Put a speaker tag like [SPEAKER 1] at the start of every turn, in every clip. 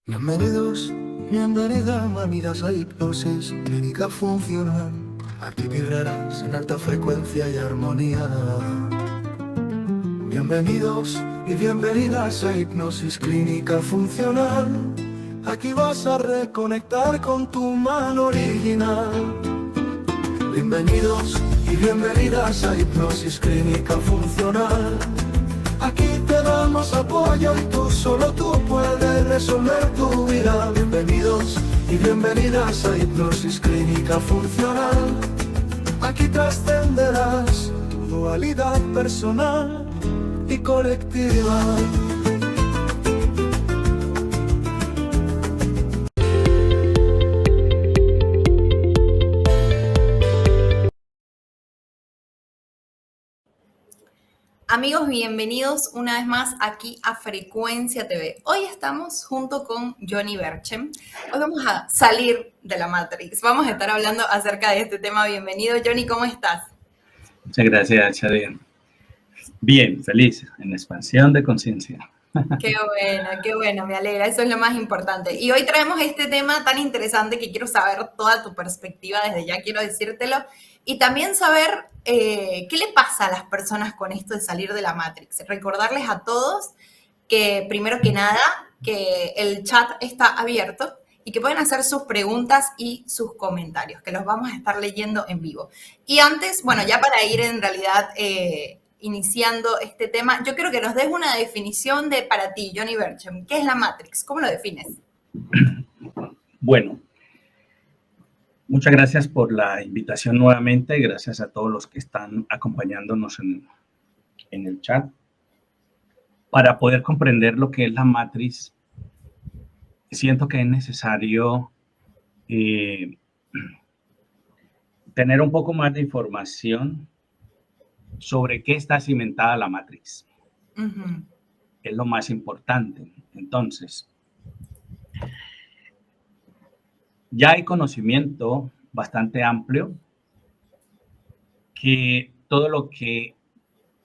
[SPEAKER 1] Bienvenidos, bienvenidas, mamidas a hipnosis clínica funcional. Aquí vibrarás en alta frecuencia y armonía. Bienvenidos y bienvenidas a hipnosis clínica funcional. Aquí vas a reconectar con tu mano original. Bienvenidos y bienvenidas a hipnosis clínica funcional. Aquí te damos apoyo y solo tú puedes resolver tu vida. Bienvenidos y bienvenidas a hipnosis clínica funcional. Aquí trascenderás tu dualidad personal y colectiva.
[SPEAKER 2] Amigos, bienvenidos una vez más aquí a Frecuencia TV. Hoy estamos junto con Johnny Berchem. Hoy vamos a salir de la Matrix. Vamos a estar hablando acerca de este tema. Bienvenido, Johnny, ¿cómo estás?
[SPEAKER 3] Muchas gracias, Xavier. Bien, feliz, en expansión de conciencia.
[SPEAKER 2] Qué bueno, me alegra, eso es lo más importante. Y hoy traemos este tema tan interesante que quiero saber toda tu perspectiva, desde ya quiero decírtelo, y también saber qué le pasa a las personas con esto de salir de la Matrix. Recordarles a todos que, primero que nada, que el chat está abierto y que pueden hacer sus preguntas y sus comentarios, que los vamos a estar leyendo en vivo. Y antes, bueno, ya para ir en realidad iniciando este tema, yo quiero que nos des una definición de para ti, Johnny Berchem. ¿Qué es la Matrix? ¿Cómo lo defines?
[SPEAKER 3] Bueno, muchas gracias por la invitación nuevamente. Gracias a todos los que están acompañándonos en el chat. Para poder comprender lo que es la Matrix, siento que es necesario tener un poco más de información sobre qué está cimentada la Matrix. Es lo más importante. Entonces, ya hay conocimiento bastante amplio que todo lo que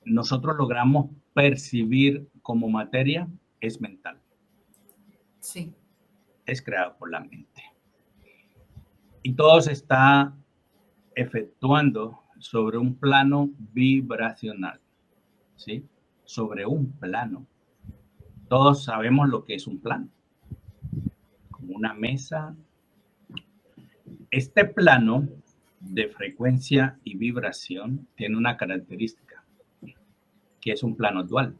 [SPEAKER 3] nosotros logramos percibir como materia es mental.
[SPEAKER 2] Sí.
[SPEAKER 3] Es creado por la mente. Y todo se está efectuando sobre un plano vibracional, ¿sí? Sobre un plano. Todos sabemos lo que es un plano. Como una mesa. Este plano de frecuencia y vibración tiene una característica, que es un plano dual.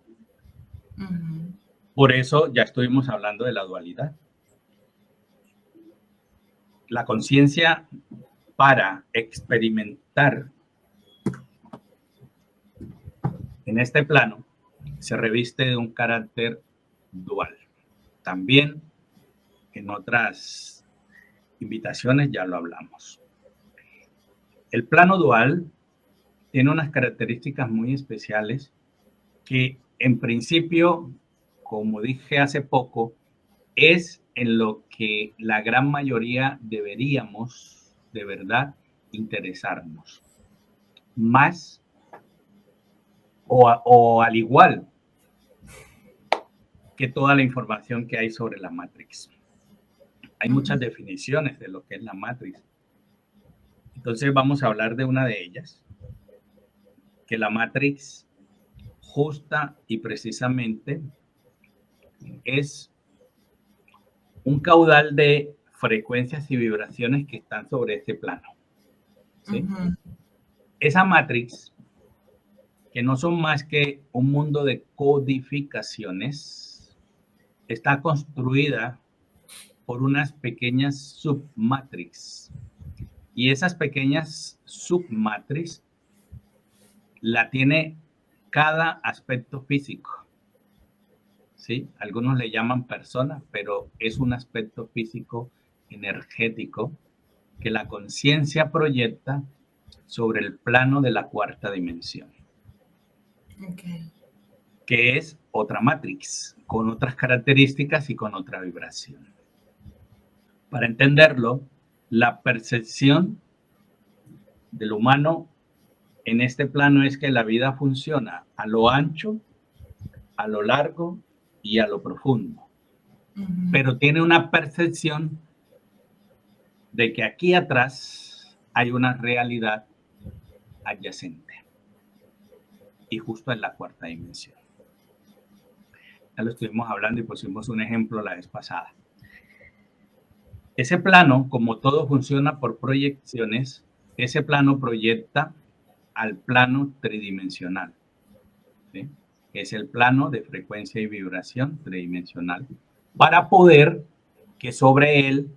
[SPEAKER 3] Por eso ya estuvimos hablando de la dualidad. La conciencia, para experimentar en este plano, se reviste de un carácter dual. También en otras invitaciones ya lo hablamos. El plano dual tiene unas características muy especiales que en principio, como dije hace poco, es en lo que la gran mayoría deberíamos de verdad interesarnos. Más o al igual que toda la información que hay sobre la Matrix. Hay muchas definiciones de lo que es la Matrix. Entonces vamos a hablar de una de ellas, que la Matrix justa y precisamente es un caudal de frecuencias y vibraciones que están sobre este plano, ¿sí? Esa Matrix, que no son más que un mundo de codificaciones, está construida por unas pequeñas submatrix. Y esas pequeñas submatrix la tiene cada aspecto físico, ¿sí? Algunos le llaman persona, pero es un aspecto físico energético que la conciencia proyecta sobre el plano de la cuarta dimensión. Que es otra matrix, con otras características y con otra vibración. Para entenderlo, la percepción del humano en este plano es que la vida funciona a lo ancho, a lo largo y a lo profundo. pero tiene una percepción de que aquí atrás hay una realidad adyacente y justo en la cuarta dimensión. Ya lo estuvimos hablando y pusimos un ejemplo la vez pasada. Ese plano, como todo funciona por proyecciones, ese plano proyecta al plano tridimensional, ¿sí? Es el plano de frecuencia y vibración tridimensional, para poder que sobre él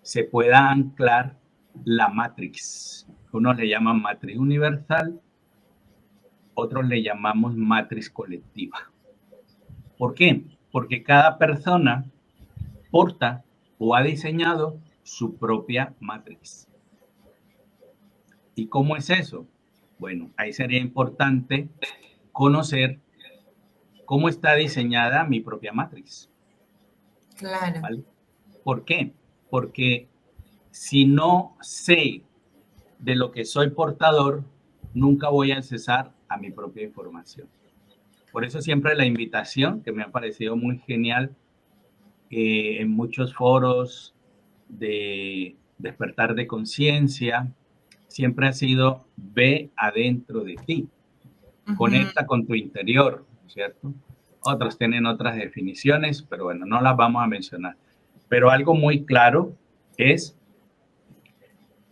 [SPEAKER 3] se pueda anclar la matrix. Unos le llaman matriz universal, otros le llamamos matriz colectiva. ¿Por qué? Porque cada persona porta o ha diseñado su propia matriz. ¿Y cómo es eso? Bueno, ahí sería importante conocer cómo está diseñada mi propia matriz.
[SPEAKER 2] Claro.
[SPEAKER 3] ¿Vale? ¿Por qué? Porque si no sé de lo que soy portador, nunca voy a accesar a mi propia información. Por eso siempre la invitación, que me ha parecido muy genial en muchos foros de despertar de conciencia, siempre ha sido: ve adentro de ti, conecta con tu interior, ¿cierto? Otros tienen otras definiciones, pero bueno, no las vamos a mencionar. Pero algo muy claro es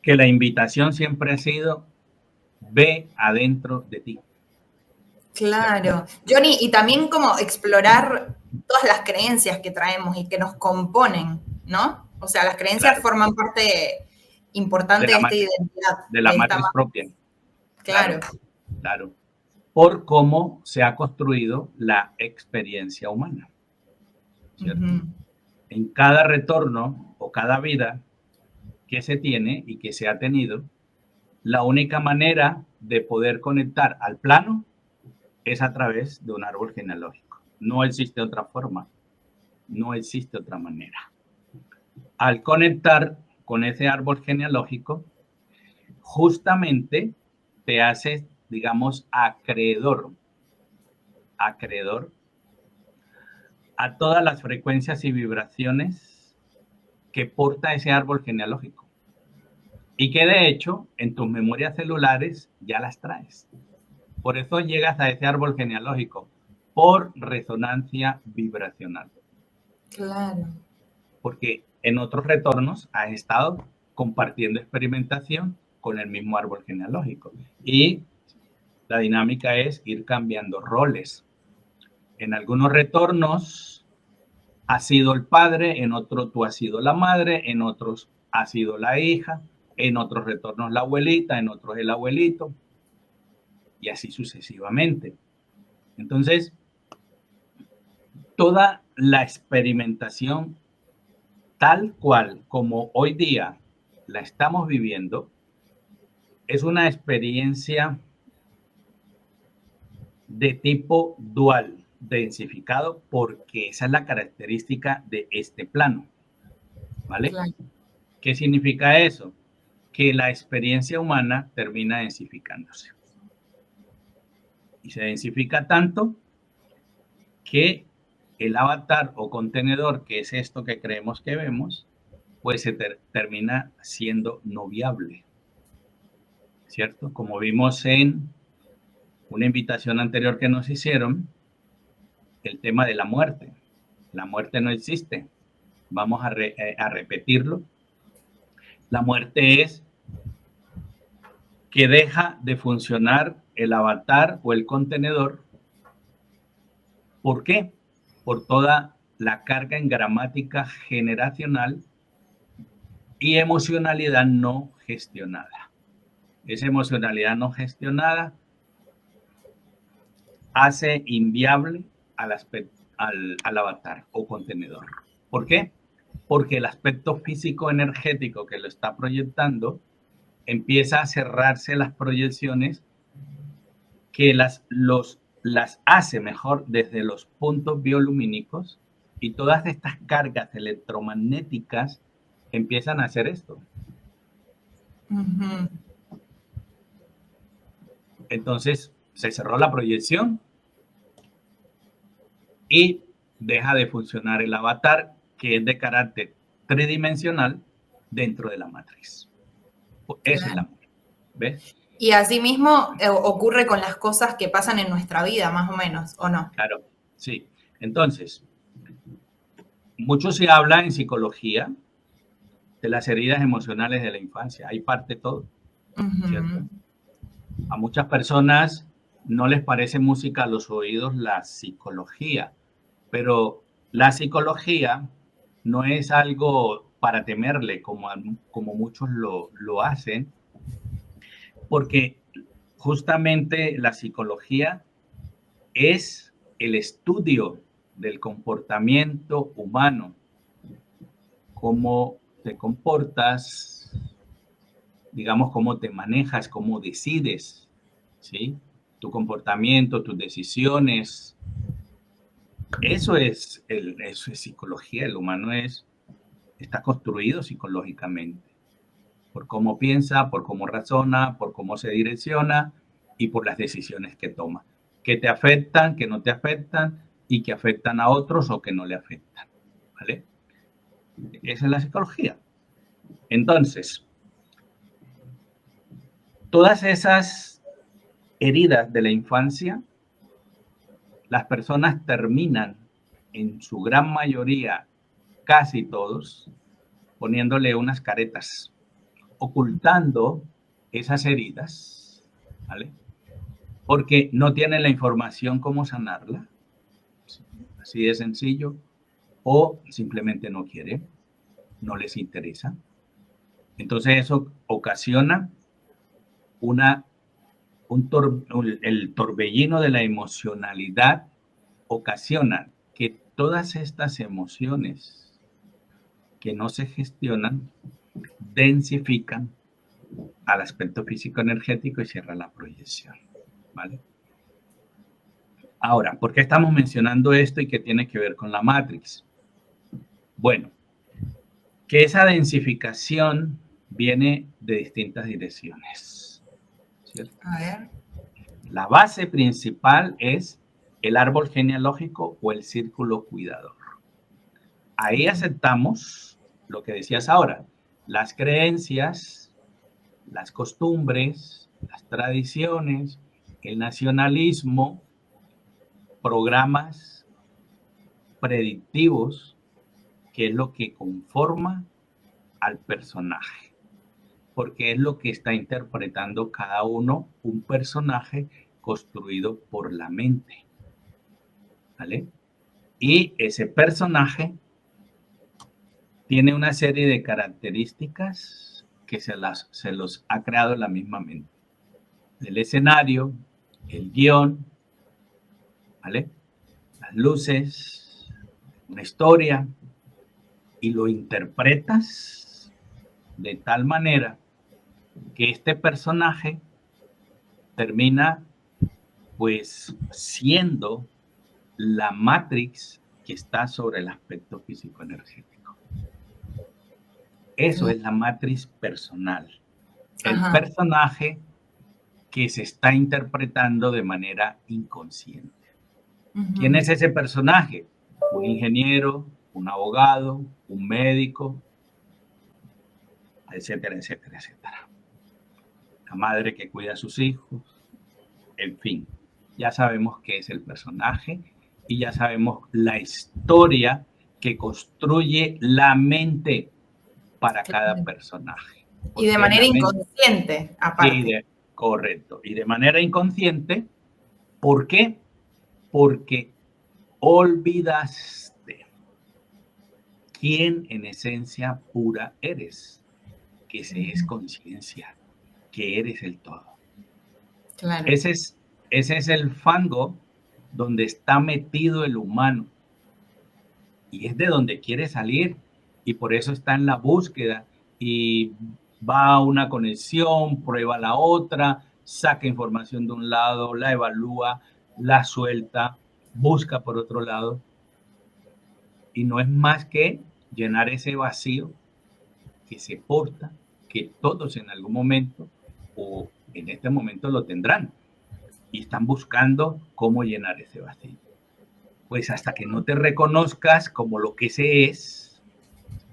[SPEAKER 3] que la invitación siempre ha sido: ve adentro de ti.
[SPEAKER 2] Claro. Johnny, y también como explorar todas las creencias que traemos y que nos componen, ¿no? O sea, las creencias forman parte importante de esta identidad.
[SPEAKER 3] De la matriz propia.
[SPEAKER 2] Claro.
[SPEAKER 3] Claro. Por cómo se ha construido la experiencia humana, ¿cierto? En cada retorno o cada vida que se tiene y que se ha tenido, la única manera de poder conectar al plano es a través de un árbol genealógico. No existe otra forma, no existe otra manera. Al conectar con ese árbol genealógico, justamente te haces, digamos, acreedor a todas las frecuencias y vibraciones que porta ese árbol genealógico, y que de hecho en tus memorias celulares ya las traes. Por eso llegas a ese árbol genealógico, por resonancia vibracional.
[SPEAKER 2] Claro.
[SPEAKER 3] Porque en otros retornos has estado compartiendo experimentación con el mismo árbol genealógico. Y la dinámica es ir cambiando roles. En algunos retornos has sido el padre, en otros tú has sido la madre, en otros has sido la hija, en otros retornos la abuelita, en otros el abuelito, y así sucesivamente. Entonces, toda la experimentación tal cual como hoy día la estamos viviendo es una experiencia de tipo dual, densificado, porque esa es la característica de este plano, ¿vale? Claro. ¿Qué significa eso? Que la experiencia humana termina densificándose. Y se densifica tanto que el avatar o contenedor, que es esto que creemos que vemos, pues se termina siendo no viable, ¿cierto? Como vimos en una invitación anterior que nos hicieron, el tema de la muerte. La muerte no existe. Vamos a repetirlo. La muerte es que deja de funcionar el avatar o el contenedor. ¿Por qué? Por toda la carga en gramática generacional y emocionalidad no gestionada. Esa emocionalidad no gestionada hace inviable al avatar o contenedor. ¿Por qué? Porque el aspecto físico energético que lo está proyectando empieza a cerrarse las proyecciones que las hace mejor desde los puntos biolumínicos, y todas estas cargas electromagnéticas empiezan a hacer esto. Entonces se cerró la proyección y deja de funcionar el avatar, que es de carácter tridimensional dentro de la matriz. Eso es el amor. ¿Ves?
[SPEAKER 2] Y asimismo ocurre con las cosas que pasan en nuestra vida, más o menos, ¿o no?
[SPEAKER 3] Claro, sí. Entonces, mucho se habla en psicología de las heridas emocionales de la infancia. Ahí parte todo, ¿cierto? A muchas personas no les parece música a los oídos la psicología, pero la psicología no es algo para temerle como muchos lo hacen, porque justamente la psicología es el estudio del comportamiento humano, cómo te comportas, digamos, cómo te manejas, cómo decides, ¿sí? Tu comportamiento, tus decisiones. Eso es psicología. El humano está construido psicológicamente por cómo piensa, por cómo razona, por cómo se direcciona y por las decisiones que toma, que te afectan, que no te afectan y que afectan a otros o que no le afectan, ¿vale? Esa es la psicología. Entonces, todas esas heridas de la infancia, las personas terminan, en su gran mayoría, casi todos, poniéndole unas caretas, ocultando esas heridas, ¿vale? Porque no tienen la información cómo sanarla, así de sencillo, o simplemente no quieren, no les interesa. Entonces eso ocasiona el torbellino de la emocionalidad, ocasiona que todas estas emociones que no se gestionan densifican al aspecto físico energético y cierra la proyección, ¿vale? Ahora, ¿por qué estamos mencionando esto y qué tiene que ver con la Matrix? Bueno, que esa densificación viene de distintas direcciones, ¿cierto?
[SPEAKER 2] A ver.
[SPEAKER 3] La base principal es el árbol genealógico o el círculo cuidador. Ahí aceptamos lo que decías ahora, las creencias, las costumbres, las tradiciones, el nacionalismo, programas predictivos, que es lo que conforma al personaje, porque es lo que está interpretando cada uno, un personaje construido por la mente, ¿vale? Y ese personaje tiene una serie de características que se los ha creado la misma mente. El escenario, el guión, ¿vale? Las luces, una historia, y lo interpretas de tal manera que este personaje termina pues siendo la matrix que está sobre el aspecto físico-energético. Eso es la matriz personal. El personaje que se está interpretando de manera inconsciente. ¿Quién es ese personaje? Un ingeniero, un abogado, un médico, etcétera, etcétera, etcétera. La madre que cuida a sus hijos, en fin. Ya sabemos qué es el personaje y ya sabemos la historia que construye la mente para cada personaje.
[SPEAKER 2] Y de manera inconsciente, aparte.
[SPEAKER 3] Correcto. Y de manera inconsciente, ¿por qué? Porque olvidaste quién en esencia pura eres, que se es conciencia, que eres el todo.
[SPEAKER 2] Claro.
[SPEAKER 3] Ese es el fango donde está metido el humano y es de donde quiere salir y por eso está en la búsqueda y va a una conexión, prueba la otra, saca información de un lado, la evalúa, la suelta, busca por otro lado y no es más que llenar ese vacío que se porta, que todos en algún momento o en este momento lo tendrán y están buscando cómo llenar ese vacío. Pues hasta que no te reconozcas como lo que se es,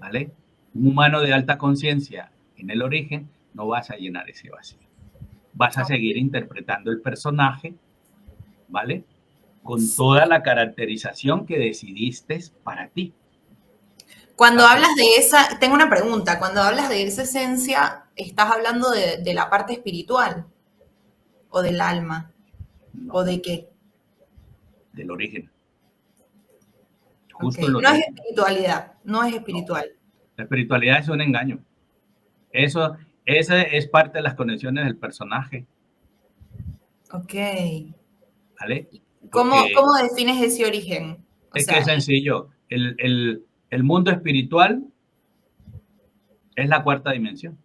[SPEAKER 3] ¿vale? Un humano de alta conciencia en el origen, no vas a llenar ese vacío. Vas a seguir interpretando el personaje, ¿vale? Con toda la caracterización que decidiste para ti.
[SPEAKER 2] Cuando hablas de esa, tengo una pregunta, cuando hablas de esa esencia, ¿estás hablando de la parte espiritual o del alma?
[SPEAKER 3] No,
[SPEAKER 2] ¿O de qué?
[SPEAKER 3] del origen.
[SPEAKER 2] Ok,
[SPEAKER 3] Justo en el
[SPEAKER 2] no es
[SPEAKER 3] origen.
[SPEAKER 2] espiritualidad, no es espiritual.
[SPEAKER 3] La espiritualidad es un engaño. Esa es parte de las conexiones del personaje,
[SPEAKER 2] Ok.
[SPEAKER 3] ¿vale?
[SPEAKER 2] ¿Cómo,
[SPEAKER 3] Porque
[SPEAKER 2] cómo defines ese origen? O
[SPEAKER 3] es que es
[SPEAKER 2] sea,
[SPEAKER 3] sencillo. El mundo espiritual es la cuarta dimensión.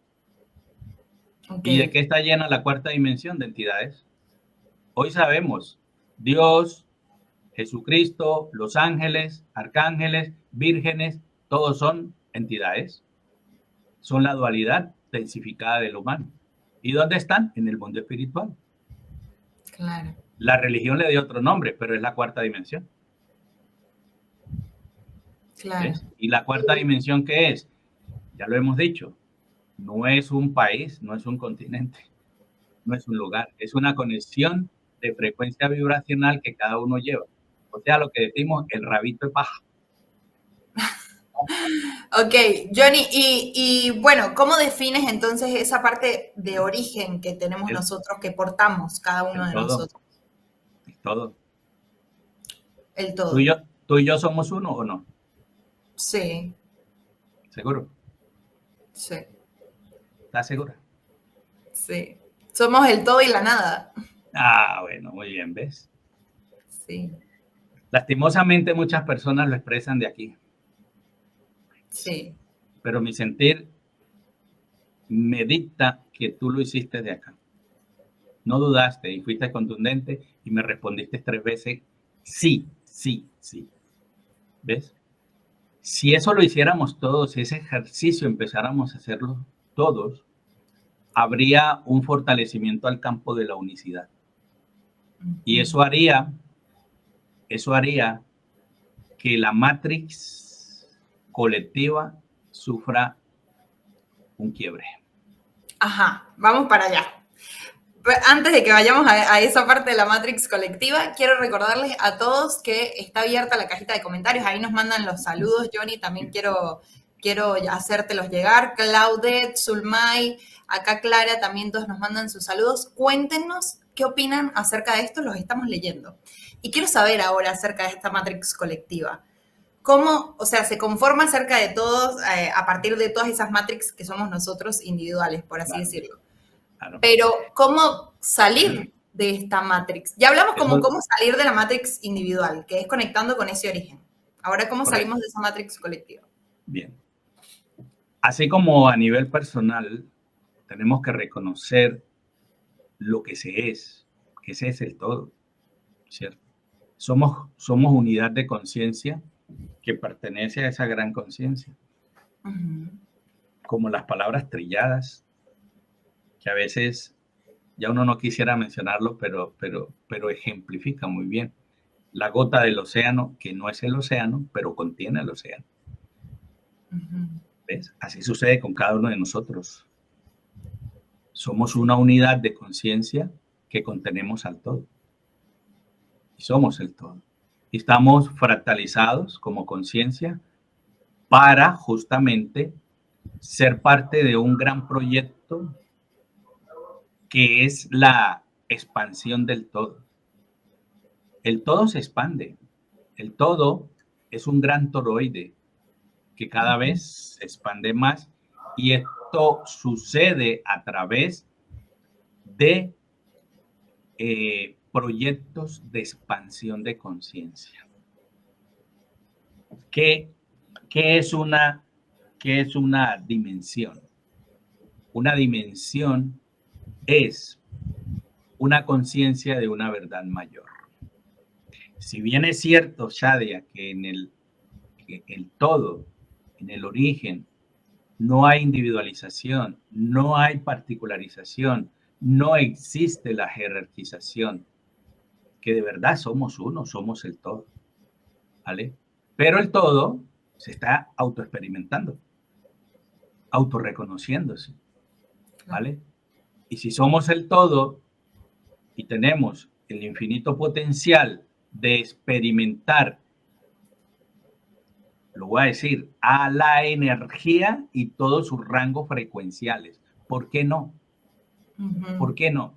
[SPEAKER 2] ok,
[SPEAKER 3] ¿Y de qué está llena la cuarta dimensión? De entidades. Hoy sabemos, Dios, Jesucristo, los ángeles, arcángeles, vírgenes, todos son entidades. Son la dualidad densificada del humano. ¿Y dónde están? En el mundo espiritual.
[SPEAKER 2] claro,
[SPEAKER 3] La religión le dio otro nombre, pero es la cuarta dimensión.
[SPEAKER 2] claro.
[SPEAKER 3] ¿Ves? ¿Y la cuarta dimensión qué es? Ya lo hemos dicho, no es un país, no es un continente, no es un lugar, es una conexión de frecuencia vibracional que cada uno lleva. O sea, lo que decimos, el rabito de paja.
[SPEAKER 2] Ok, Johnny, y bueno, ¿cómo defines entonces esa parte de origen que tenemos
[SPEAKER 3] El,
[SPEAKER 2] nosotros, que portamos cada uno
[SPEAKER 3] el
[SPEAKER 2] de
[SPEAKER 3] todo,
[SPEAKER 2] nosotros?
[SPEAKER 3] el todo.
[SPEAKER 2] El
[SPEAKER 3] ¿Tú y,
[SPEAKER 2] todo.
[SPEAKER 3] yo, ¿Tú y yo somos uno o no?
[SPEAKER 2] Sí,
[SPEAKER 3] ¿Seguro?
[SPEAKER 2] sí,
[SPEAKER 3] ¿Estás segura?
[SPEAKER 2] sí. Somos el todo y la nada.
[SPEAKER 3] Ah, bueno, muy bien, ¿ves?
[SPEAKER 2] Sí,
[SPEAKER 3] Lastimosamente muchas personas lo expresan de aquí,
[SPEAKER 2] sí.
[SPEAKER 3] pero mi sentir me dicta que tú lo hiciste de acá. No dudaste y fuiste contundente y me respondiste 3 veces, sí, sí, sí. ¿Ves? Si eso lo hiciéramos todos, si ese ejercicio empezáramos a hacerlo todos, habría un fortalecimiento al campo de la unicidad. Y eso haría que la matrix colectiva sufra un quiebre.
[SPEAKER 2] Ajá, vamos para allá. Antes de que vayamos a esa parte de la Matrix colectiva, quiero recordarles a todos que está abierta la cajita de comentarios. Ahí nos mandan los saludos, Johnny. También quiero hacértelos llegar. Claudette, Zulmay, acá Clara, también todos nos mandan sus saludos. Cuéntenos qué opinan acerca de esto, los estamos leyendo. Y quiero saber ahora acerca de esta Matrix colectiva. ¿Cómo, o sea, se conforma acerca de todos, a partir de todas esas Matrix que somos nosotros individuales, por así
[SPEAKER 3] Claro,
[SPEAKER 2] decirlo?
[SPEAKER 3] claro.
[SPEAKER 2] Pero, ¿cómo salir de esta Matrix? Ya hablamos como
[SPEAKER 3] Eso,
[SPEAKER 2] cómo salir de la Matrix individual, que es conectando con ese origen. Ahora, ¿cómo
[SPEAKER 3] correcto.
[SPEAKER 2] salimos de esa Matrix colectiva?
[SPEAKER 3] Bien. Así como a nivel personal, tenemos que reconocer lo que se es, que ese es el todo, ¿cierto? Somos unidad de conciencia que pertenece a esa gran conciencia,
[SPEAKER 2] Ujú.
[SPEAKER 3] como las palabras trilladas, que a veces ya uno no quisiera mencionarlo, pero ejemplifica muy bien. La gota del océano, que no es el océano, pero contiene el océano.
[SPEAKER 2] Ujú.
[SPEAKER 3] ¿Ves? Así sucede con cada uno de nosotros. Somos una unidad de conciencia que contenemos al todo. Y somos el todo. Y estamos fractalizados como conciencia para justamente ser parte de un gran proyecto que es la expansión del todo. El todo se expande. El todo es un gran toroide que cada vez se expande más y esto sucede a través de proyectos de expansión de conciencia. ¿Qué, qué, es una, ¿Qué es una dimensión? Una dimensión es una conciencia de una verdad mayor. Si bien es cierto, Shadia, que que el todo, en el origen, no hay individualización, no hay particularización, no existe la jerarquización, que de verdad somos uno, somos el todo, ¿vale? Pero el todo se está autoexperimentando. autorreconociéndose, ¿vale? Y si somos el todo y tenemos el infinito potencial de experimentar, lo voy a decir, a la energía y todos sus rangos frecuenciales, ¿por qué no? ¿Por qué no?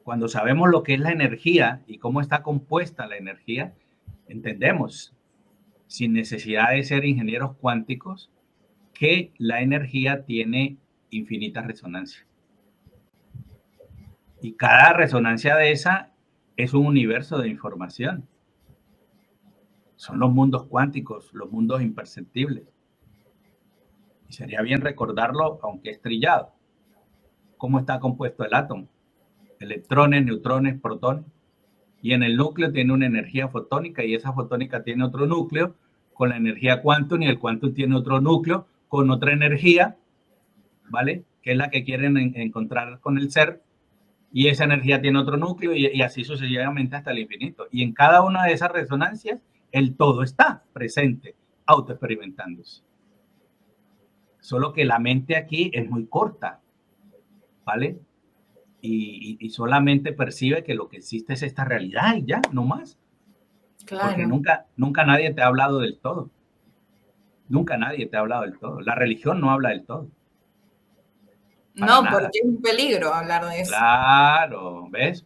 [SPEAKER 3] Cuando sabemos lo que es la energía y cómo está compuesta la energía, entendemos, sin necesidad de ser ingenieros cuánticos, que la energía tiene infinita resonancia. Y cada resonancia de esa es un universo de información. Son los mundos cuánticos, los mundos imperceptibles. Y sería bien recordarlo, aunque es trillado. ¿Cómo está compuesto el átomo? Electrones, neutrones, protones. Y en el núcleo tiene una energía fotónica y esa fotónica tiene otro núcleo con la energía quantum y el quantum tiene otro núcleo con otra energía, ¿vale? Que es la que quieren encontrar con el ser. Y esa energía tiene otro núcleo y así sucesivamente hasta el infinito. Y en cada una de esas resonancias, el todo está presente, autoexperimentándose. Solo que la mente aquí es muy corta, ¿vale? Y solamente percibe que lo que existe es esta realidad y ya, no más.
[SPEAKER 2] Claro.
[SPEAKER 3] Porque nunca nadie te ha hablado del todo. Nunca nadie te ha hablado del todo. La religión no habla del todo.
[SPEAKER 2] No, porque es un peligro hablar de eso.
[SPEAKER 3] Claro, ¿ves?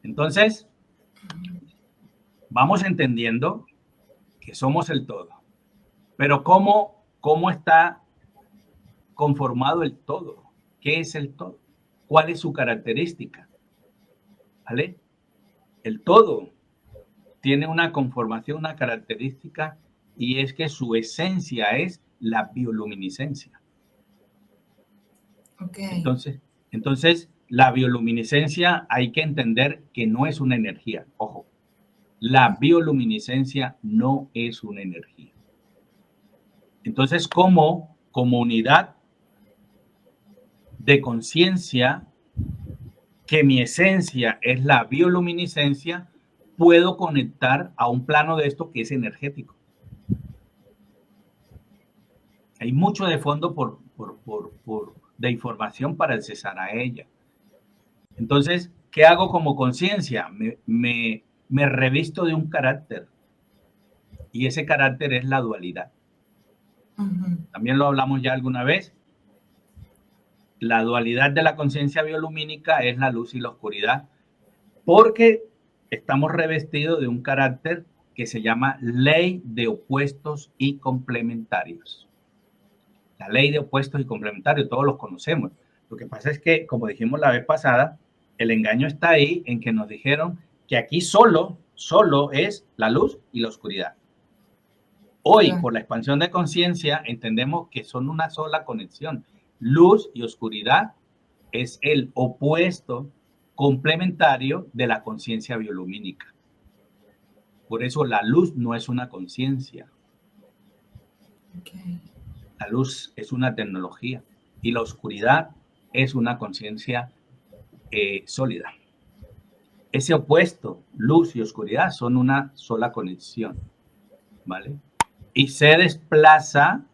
[SPEAKER 3] Entonces, vamos entendiendo que somos el todo. Pero ¿cómo está conformado el todo? ¿Qué es el todo? ¿Cuál es su característica? ¿Vale? El todo tiene una conformación, una característica, y es que su esencia es la bioluminiscencia.
[SPEAKER 2] Okay.
[SPEAKER 3] Entonces, la bioluminiscencia hay que entender que no es una energía. Ojo, la bioluminiscencia no es una energía. Entonces, como unidad de conciencia, que mi esencia es la bioluminiscencia, puedo conectar a un plano de esto que es energético. Hay mucho de fondo de información para accesar a ella. Entonces, ¿qué hago como conciencia? Me revisto de un carácter y ese carácter es la dualidad. También lo hablamos ya alguna vez. La dualidad de la conciencia biolumínica es la luz y la oscuridad, porque estamos revestidos de un carácter que se llama ley de opuestos y complementarios. La ley de opuestos y complementarios, todos los conocemos. Lo que pasa es que, como dijimos la vez pasada, el engaño está ahí en que nos dijeron que aquí solo es la luz y la oscuridad. Hoy, por la expansión de conciencia, entendemos que son una sola conexión. Luz y oscuridad es el opuesto complementario de la conciencia biolumínica. Por eso la luz no es una conciencia.
[SPEAKER 2] Okay.
[SPEAKER 3] La luz es una tecnología y la oscuridad es una conciencia sólida. Ese opuesto, luz y oscuridad, son una sola conexión, ¿vale? Y se desplaza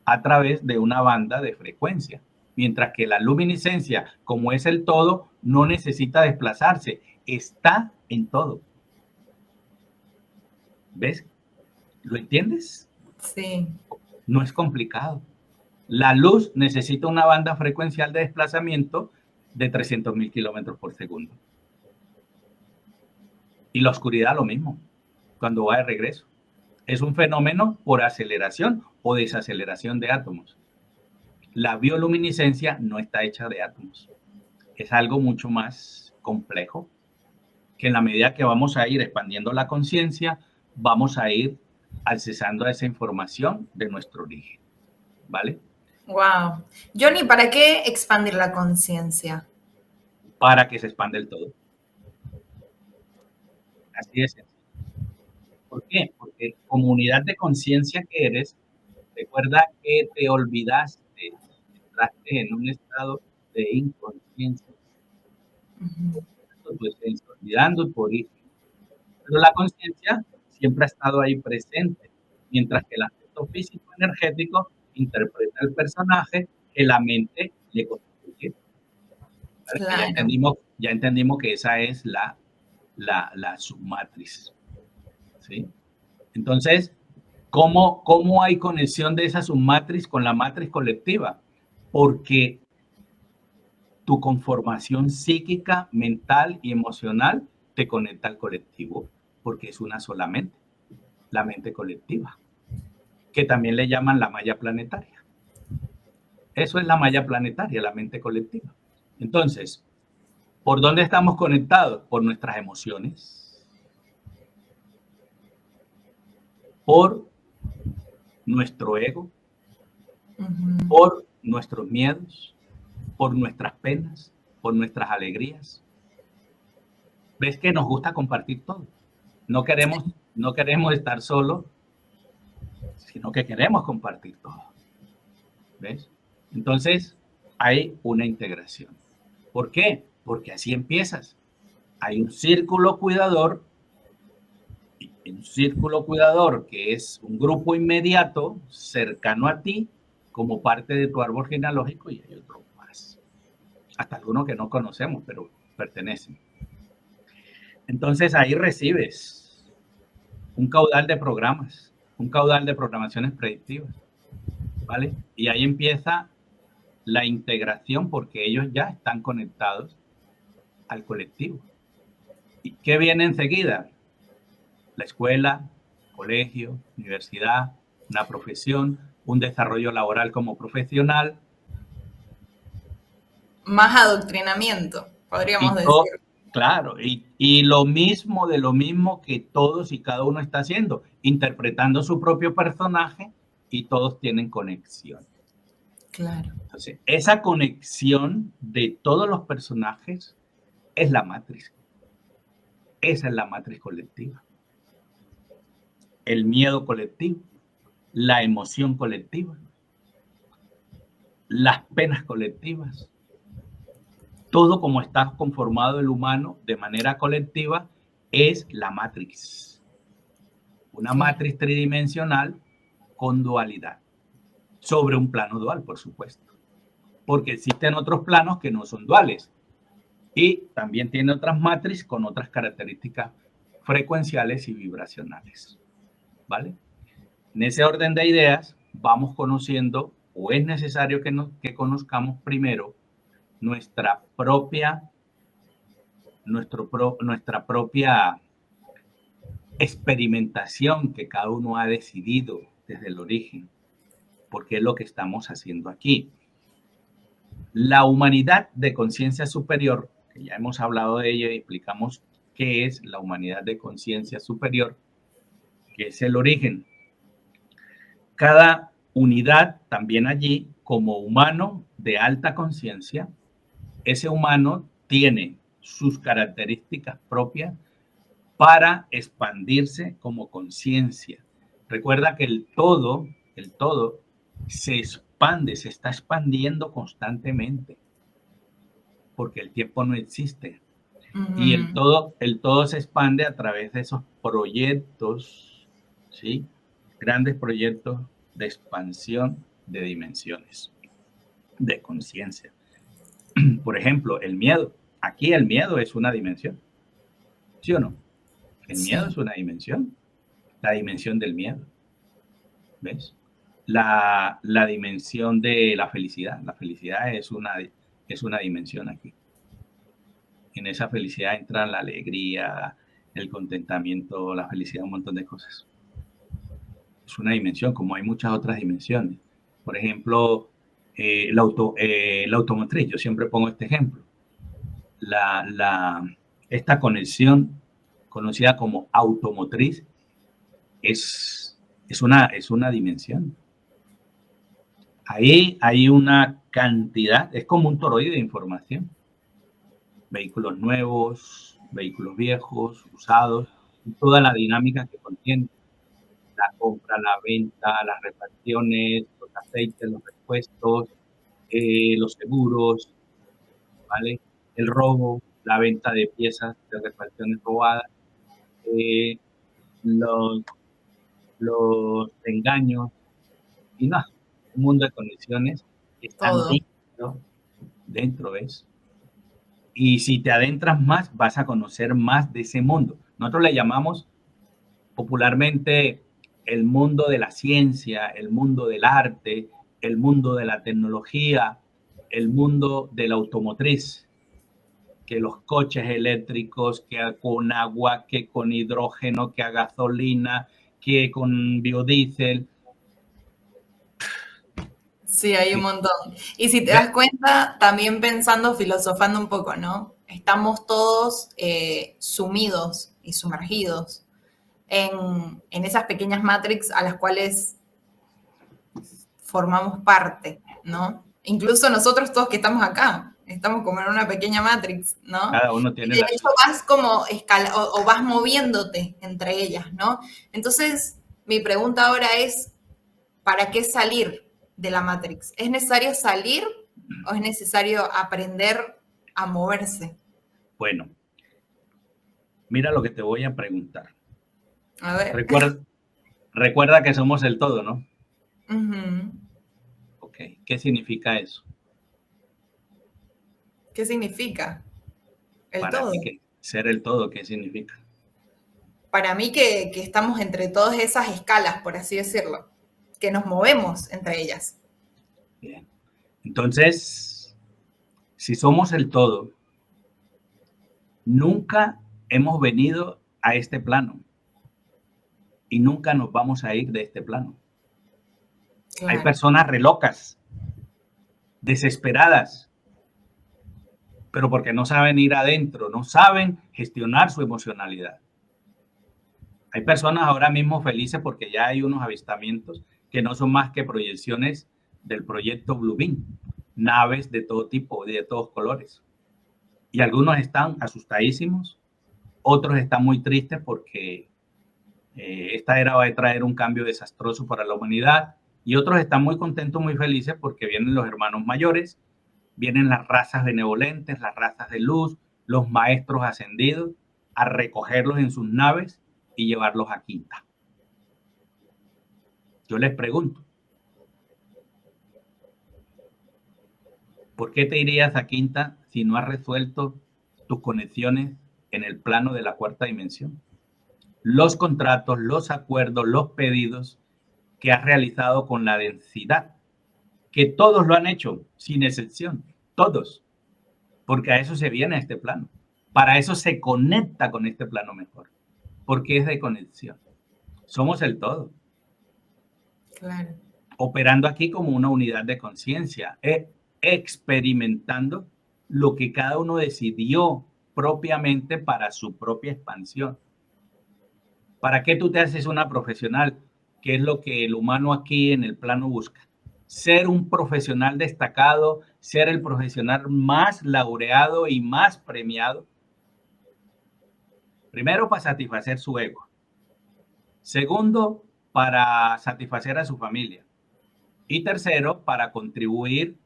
[SPEAKER 3] a través de una banda de frecuencia, mientras que la luminiscencia, como es el todo, no necesita desplazarse, está en todo. ¿Ves? ¿Lo entiendes?
[SPEAKER 2] Sí.
[SPEAKER 3] No es complicado. La luz necesita una banda frecuencial de desplazamiento de 300.000 kilómetros por segundo. Y la oscuridad lo mismo, cuando va de regreso. Es un fenómeno por aceleración o desaceleración de átomos. La bioluminiscencia no está hecha de átomos. Es algo mucho más complejo, que en la medida que vamos a ir expandiendo la conciencia, vamos a ir accesando a esa información de nuestro origen. ¿Vale?
[SPEAKER 2] Wow. Johnny, ¿para qué expandir la conciencia?
[SPEAKER 3] Para que se expanda el todo. Así es. ¿Por qué? Porque como unidad de conciencia que eres, recuerda que te olvidaste, entraste en un estado de inconsciencia. Tu esencia, olvidando tu origen. Pero la conciencia siempre ha estado ahí presente, mientras que el aspecto físico energético interpreta el personaje que la mente le construye. ¿Vale?
[SPEAKER 2] Claro.
[SPEAKER 3] Ya entendimos que esa es la submatriz. ¿Sí? Entonces, ¿cómo hay conexión de esa submatriz con la matriz colectiva? Porque tu conformación psíquica, mental y emocional te conecta al colectivo, porque es una sola mente, la mente colectiva, que también le llaman la malla planetaria. Eso es la malla planetaria, la mente colectiva. Entonces, ¿por dónde estamos conectados? Por nuestras emociones, por nuestro ego, por nuestros miedos, por nuestras penas, por nuestras alegrías. ¿Ves que nos gusta compartir todo? No queremos estar solos, sino que queremos compartir todo. ¿Ves? Entonces, hay una integración. ¿Por qué? Porque así empiezas. Hay un círculo cuidador, que es un grupo inmediato, cercano a ti, como parte de tu árbol genealógico, y hay otro más. Hasta algunos que no conocemos, pero pertenecen. Entonces ahí recibes un caudal de programas, un caudal de programaciones predictivas, ¿vale? Y ahí empieza la integración porque ellos ya están conectados al colectivo. ¿Y qué viene enseguida? La escuela, colegio, universidad, una profesión, un desarrollo laboral como profesional.
[SPEAKER 2] Más adoctrinamiento, podríamos decir.
[SPEAKER 3] Claro, y lo mismo de lo mismo que todos y cada uno está haciendo, interpretando su propio personaje y todos tienen conexión.
[SPEAKER 2] Claro.
[SPEAKER 3] Entonces, esa conexión de todos los personajes es la matriz. Esa es la matriz colectiva. El miedo colectivo, la emoción colectiva, las penas colectivas, todo como está conformado el humano de manera colectiva es la matriz. Una matriz tridimensional con dualidad, sobre un plano dual, por supuesto, porque existen otros planos que no son duales y también tiene otras matrices con otras características frecuenciales y vibracionales, ¿vale? En ese orden de ideas vamos conociendo, o es necesario que conozcamos primero nuestra propia experimentación que cada uno ha decidido desde el origen, porque es lo que estamos haciendo aquí. La humanidad de conciencia superior, que ya hemos hablado de ella y explicamos qué es la humanidad de conciencia superior, que es el origen. Cada unidad también allí, como humano de alta conciencia, ese humano tiene sus características propias para expandirse como conciencia. Recuerda que el todo se expande, se está expandiendo constantemente, porque el tiempo no existe. Y el todo se expande a través de esos proyectos, ¿sí? Grandes proyectos de expansión de dimensiones, de conciencia. Por ejemplo, el miedo. Aquí el miedo es una dimensión, ¿sí o no? El miedo es una dimensión, la dimensión del miedo, ¿ves? La dimensión de la felicidad es una dimensión aquí. En esa felicidad entra la alegría, el contentamiento, la felicidad, un montón de cosas. Es una dimensión, como hay muchas otras dimensiones. Por ejemplo, la automotriz, yo siempre pongo este ejemplo. Esta conexión conocida como automotriz es una dimensión. Ahí hay una cantidad, es como un toroide de información. Vehículos nuevos, vehículos viejos, usados, toda la dinámica que contiene. La compra, la venta, las refacciones, los aceites, los repuestos, los seguros, ¿vale? El robo, la venta de piezas de refacciones robadas, los engaños, y nada, un mundo de condiciones que están
[SPEAKER 2] Todo.
[SPEAKER 3] dentro, ¿ves? Y si te adentras más, vas a conocer más de ese mundo. Nosotros le llamamos popularmente el mundo de la ciencia, el mundo del arte, el mundo de la tecnología, el mundo de la automotriz, que los coches eléctricos, que con agua, que con hidrógeno, que a gasolina, que con biodiesel.
[SPEAKER 2] Sí, hay un
[SPEAKER 3] Sí.
[SPEAKER 2] montón. Y si te das
[SPEAKER 3] Ve-
[SPEAKER 2] cuenta, también pensando, filosofando un poco, ¿no? Estamos todos sumidos y sumergidos en esas pequeñas matrix a las cuales formamos parte, ¿no? Incluso nosotros todos que estamos acá, estamos como en una pequeña matrix, ¿no?
[SPEAKER 3] Cada uno
[SPEAKER 2] Y
[SPEAKER 3] tiene
[SPEAKER 2] de
[SPEAKER 3] la
[SPEAKER 2] hecho
[SPEAKER 3] suya.
[SPEAKER 2] vas como o vas moviéndote entre ellas, ¿no? Entonces, mi pregunta ahora es, ¿para qué salir de la matrix? ¿Es necesario salir o es necesario aprender a moverse?
[SPEAKER 3] Bueno, mira lo que te voy a preguntar.
[SPEAKER 2] A ver.
[SPEAKER 3] Recuerda, recuerda que somos el todo, ¿no?
[SPEAKER 2] Ujú.
[SPEAKER 3] Ok, ¿qué significa eso?
[SPEAKER 2] ¿Qué significa el
[SPEAKER 3] Para
[SPEAKER 2] todo?
[SPEAKER 3] ti, ¿qué? Ser el todo, ¿qué significa?
[SPEAKER 2] Para mí que estamos entre todas esas escalas, por así decirlo, que nos movemos entre ellas.
[SPEAKER 3] Bien. Entonces, si somos el todo, nunca hemos venido a este plano y nunca nos vamos a ir de este plano. Hay
[SPEAKER 2] Claro,
[SPEAKER 3] personas relocas, desesperadas, pero porque no saben ir adentro, no saben gestionar su emocionalidad. Hay personas ahora mismo felices porque ya hay unos avistamientos que no son más que proyecciones del proyecto Bluebeam, naves de todo tipo y de todos colores. Y algunos están asustadísimos, otros están muy tristes porque esta era va a traer un cambio desastroso para la humanidad, y otros están muy contentos, muy felices porque vienen los hermanos mayores, vienen las razas benevolentes, las razas de luz, los maestros ascendidos, a recogerlos en sus naves y llevarlos a Quinta. Yo les pregunto, ¿por qué te irías a Quinta si no has resuelto tus conexiones en el plano de la cuarta dimensión? Los contratos, los acuerdos, los pedidos que has realizado con la densidad, que todos lo han hecho, sin excepción, todos, porque a eso se viene a este plano. Para eso se conecta con este plano mejor, porque es de conexión. Somos el todo,
[SPEAKER 2] claro.
[SPEAKER 3] operando aquí como una unidad de conciencia, experimentando lo que cada uno decidió propiamente para su propia expansión. ¿Para qué tú te haces una profesional? ¿Qué es lo que el humano aquí en el plano busca? Ser un profesional destacado, ser el profesional más laureado y más premiado. Primero, para satisfacer su ego. Segundo, para satisfacer a su familia. Y tercero, para contribuir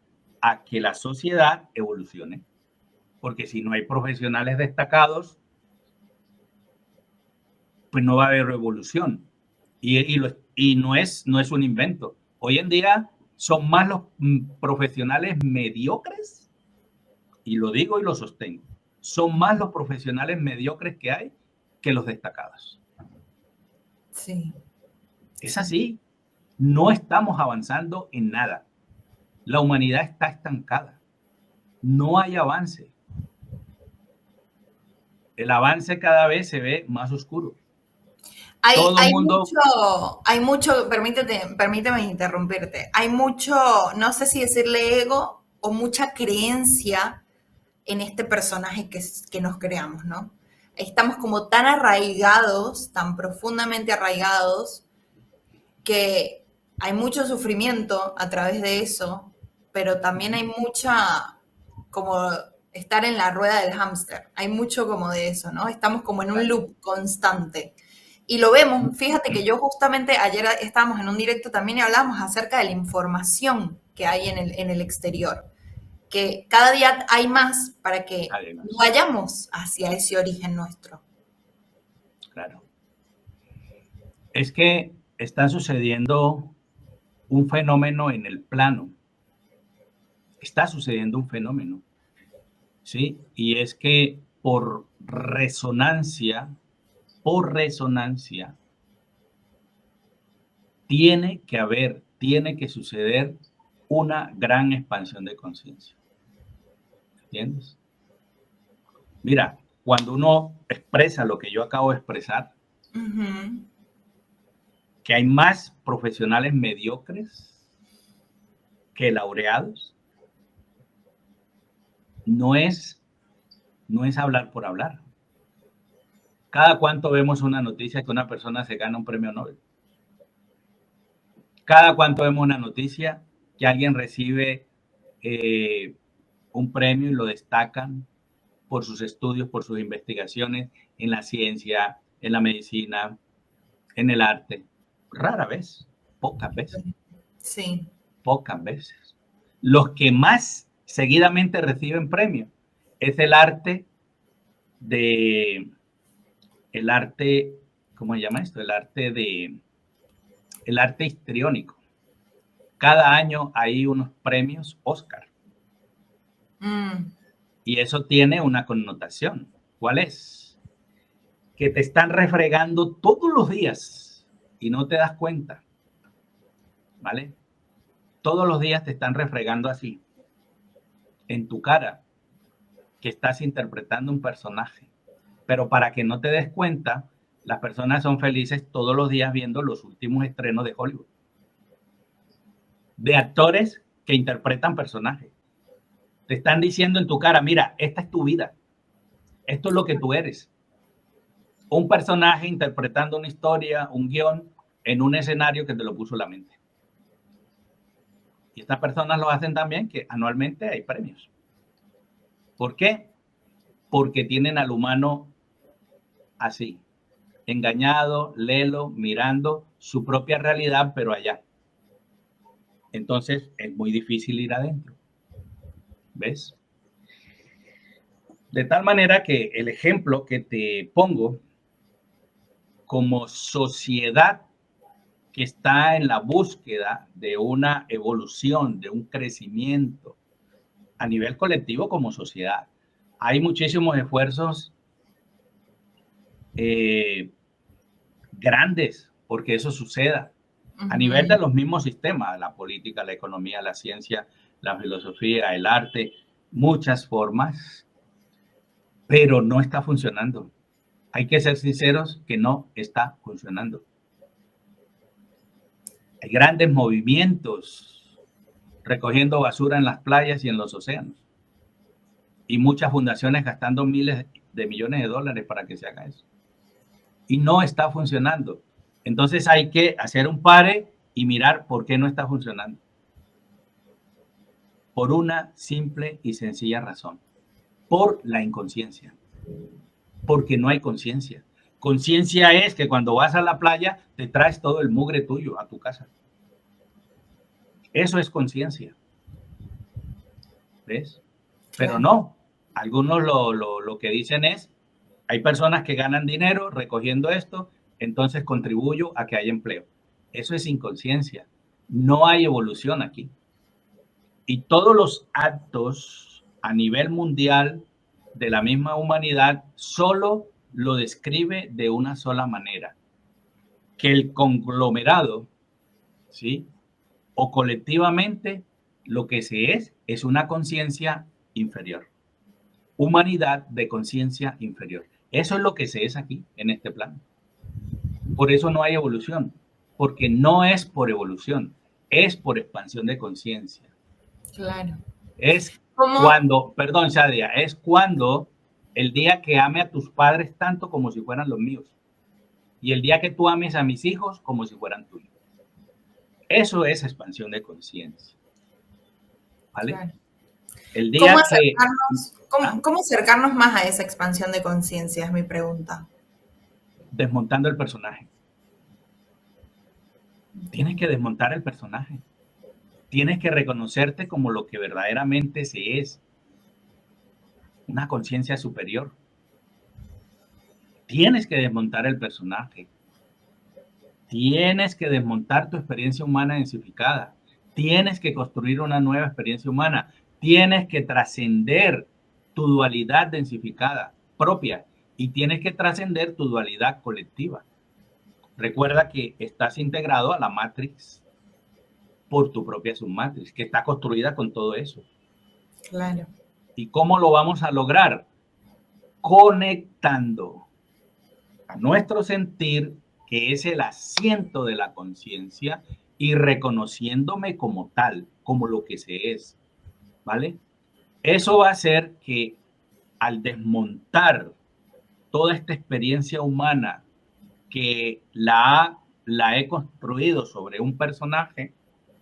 [SPEAKER 3] a que la sociedad evolucione. Porque si no hay profesionales destacados, pues no va a haber revolución. Y no es un invento. Hoy en día son más los profesionales mediocres, y lo digo y lo sostengo, son más los profesionales mediocres que hay que los destacados.
[SPEAKER 2] Sí.
[SPEAKER 3] Es
[SPEAKER 2] Sí.
[SPEAKER 3] así. No estamos avanzando en nada. La humanidad está estancada. No hay avance. El avance cada vez se ve más oscuro. Todo el mundo.
[SPEAKER 2] Hay mucho, permíteme interrumpirte, hay mucho, no sé si decirle ego o mucha creencia en este personaje que nos creamos, ¿no? Estamos como tan arraigados, tan profundamente arraigados, que hay mucho sufrimiento a través de eso, pero también hay mucha, como estar en la rueda del hámster, hay mucho como de eso, ¿no? Estamos como en un loop constante. Y lo vemos, fíjate que yo justamente ayer estábamos en un directo también y hablábamos acerca de la información que hay en el exterior, que cada día hay más para que
[SPEAKER 3] Además,
[SPEAKER 2] vayamos hacia ese origen nuestro.
[SPEAKER 3] claro. Es que están sucediendo un fenómeno en el plano. Está sucediendo un fenómeno, ¿sí? Y es que por resonancia, tiene que suceder una gran expansión de conciencia. ¿Entiendes? Mira, cuando uno expresa lo que yo acabo de expresar,
[SPEAKER 2] Ujú.
[SPEAKER 3] que hay más profesionales mediocres que laureados, no es hablar por hablar. Cada cuánto vemos una noticia que una persona se gana un premio Nobel. Cada cuánto vemos una noticia que alguien recibe un premio y lo destacan por sus estudios, por sus investigaciones en la ciencia, en la medicina, en el arte. Rara vez, pocas veces,
[SPEAKER 2] Sí.
[SPEAKER 3] pocas veces. Los que más seguidamente reciben premios es el arte ¿cómo se llama esto? El arte histriónico. Cada año hay unos premios Oscar.
[SPEAKER 2] Mm.
[SPEAKER 3] Y eso tiene una connotación. ¿Cuál es? Que te están refregando todos los días y no te das cuenta. ¿Vale? Todos los días te están refregando así, en tu cara, que estás interpretando un personaje. Pero para que no te des cuenta, las personas son felices todos los días viendo los últimos estrenos de Hollywood. De actores que interpretan personajes. Te están diciendo en tu cara, mira, esta es tu vida. Esto es lo que tú eres. Un personaje interpretando una historia, un guión, en un escenario que te lo puso la mente. Y estas personas lo hacen también, que anualmente hay premios. ¿Por qué? Porque tienen al humano así, engañado, lelo, mirando su propia realidad, pero allá. Entonces es muy difícil ir adentro. ¿Ves? De tal manera que el ejemplo que te pongo como sociedad que está en la búsqueda de una evolución, de un crecimiento a nivel colectivo como sociedad. Hay muchísimos esfuerzos grandes porque eso suceda a nivel de los mismos sistemas, la política, la economía, la ciencia, la filosofía, el arte, muchas formas, pero no está funcionando. Hay que ser sinceros que no está funcionando. Hay grandes movimientos recogiendo basura en las playas y en los océanos. Y muchas fundaciones gastando miles de millones de dólares para que se haga eso. Y no está funcionando. Entonces hay que hacer un pare y mirar por qué no está funcionando. Por una simple y sencilla razón. Por la inconsciencia. Porque no hay conciencia. Conciencia es que cuando vas a la playa te traes todo el mugre tuyo a tu casa. Eso es conciencia. ¿Ves? Pero no. Algunos lo que dicen es, hay personas que ganan dinero recogiendo esto, entonces contribuyo a que haya empleo. Eso es inconsciencia. No hay evolución aquí. Y todos los actos a nivel mundial de la misma humanidad solo lo describe de una sola manera. Que el conglomerado, ¿sí? O colectivamente, lo que se es una conciencia inferior. Humanidad de conciencia inferior. Eso es lo que se es aquí, en este plano. Por eso no hay evolución, porque no es por evolución, es por expansión de conciencia.
[SPEAKER 2] Claro.
[SPEAKER 3] Es
[SPEAKER 2] ¿Cómo?
[SPEAKER 3] cuando, perdón, Shadia, es cuando el día que ame a tus padres tanto como si fueran los míos. Y el día que tú ames a mis hijos como si fueran tuyos. Eso es expansión de conciencia. ¿Vale?
[SPEAKER 2] Claro.
[SPEAKER 3] El día
[SPEAKER 2] ¿Cómo acercarnos más a esa expansión de conciencia? Es mi pregunta.
[SPEAKER 3] Desmontando el personaje. Tienes que desmontar el personaje. Tienes que reconocerte como lo que verdaderamente se es. Una conciencia superior. Tienes que desmontar el personaje. Tienes que desmontar tu experiencia humana densificada. Tienes que construir una nueva experiencia humana. Tienes que trascender tu dualidad densificada propia y tienes que trascender tu dualidad colectiva. Recuerda que estás integrado a la Matrix por tu propia submatrix, que está construida con todo eso.
[SPEAKER 2] Claro.
[SPEAKER 3] ¿Y cómo lo vamos a lograr? Conectando a nuestro sentir, que es el asiento de la conciencia, y reconociéndome como tal, como lo que se es, ¿vale? Eso va a hacer que al desmontar toda esta experiencia humana que la he construido sobre un personaje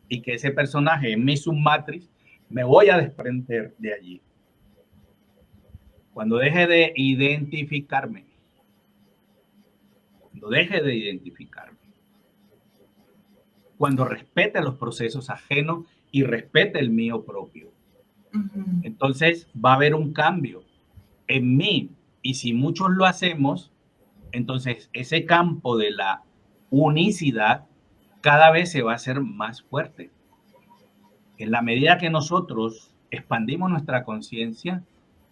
[SPEAKER 3] y que ese personaje es mi submatrix, me voy a desprender de allí. Cuando deje de identificarme, cuando respete los procesos ajenos y respete el mío propio, entonces va a haber un cambio en mí. Y si muchos lo hacemos, entonces ese campo de la unicidad cada vez se va a hacer más fuerte. En la medida que nosotros expandimos nuestra conciencia,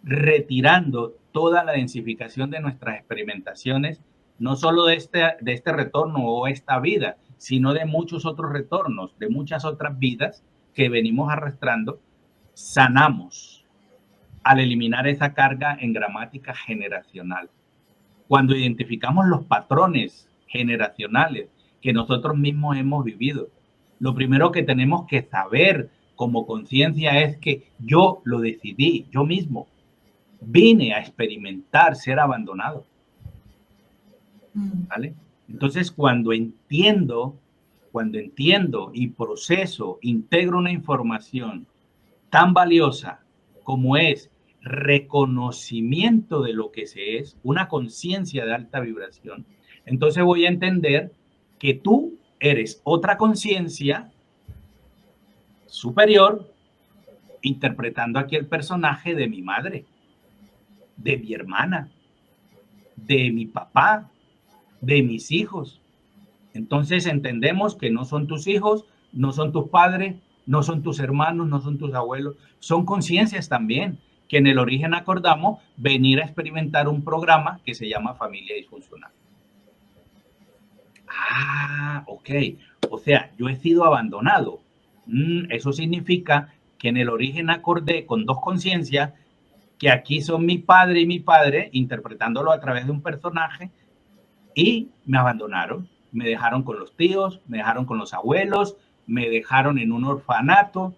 [SPEAKER 3] retirando toda la densificación de nuestras experimentaciones, no solo de este retorno o esta vida, sino de muchos otros retornos, de muchas otras vidas que venimos arrastrando, sanamos al eliminar esa carga en gramática generacional. Cuando identificamos los patrones generacionales que nosotros mismos hemos vivido, lo primero que tenemos que saber como conciencia es que yo lo decidí, yo mismo vine a experimentar ser abandonado, ¿vale? Entonces, cuando entiendo y proceso, integro una información tan valiosa como es reconocimiento de lo que se es, una conciencia de alta vibración, entonces voy a entender que tú eres otra conciencia superior, interpretando aquí el personaje de mi madre, de mi hermana, de mi papá, de mis hijos. Entonces entendemos que no son tus hijos, no son tus padres, no son tus hermanos, no son tus abuelos, son conciencias también, que en el origen acordamos venir a experimentar un programa que se llama familia disfuncional. Ah, ok. O sea, yo he sido abandonado. Eso significa que en el origen acordé con dos conciencias, que aquí son mi padre y mi padre, interpretándolo a través de un personaje, y me abandonaron. Me dejaron con los tíos, me dejaron con los abuelos, me dejaron en un orfanato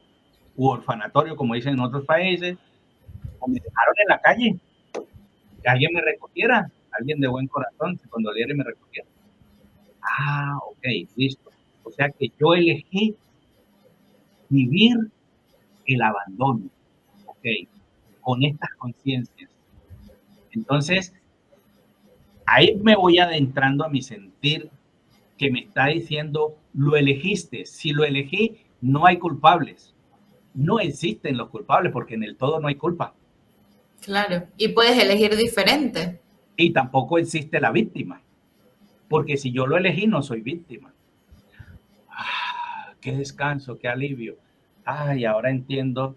[SPEAKER 3] u orfanatorio, como dicen en otros países, o me dejaron en la calle, que alguien me recogiera, alguien de buen corazón se condoliera y me recogiera. Ah, ok, listo. O sea que yo elegí vivir el abandono, ok, con estas conciencias. Entonces, ahí me voy adentrando a mi sentir que me está diciendo, lo elegiste. Si lo elegí, no hay culpables. No existen los culpables porque en el todo no hay culpa.
[SPEAKER 2] Claro, y puedes elegir diferente.
[SPEAKER 3] Y tampoco existe la víctima, porque si yo lo elegí, no soy víctima. Ah, qué descanso, qué alivio. Ay, ahora entiendo,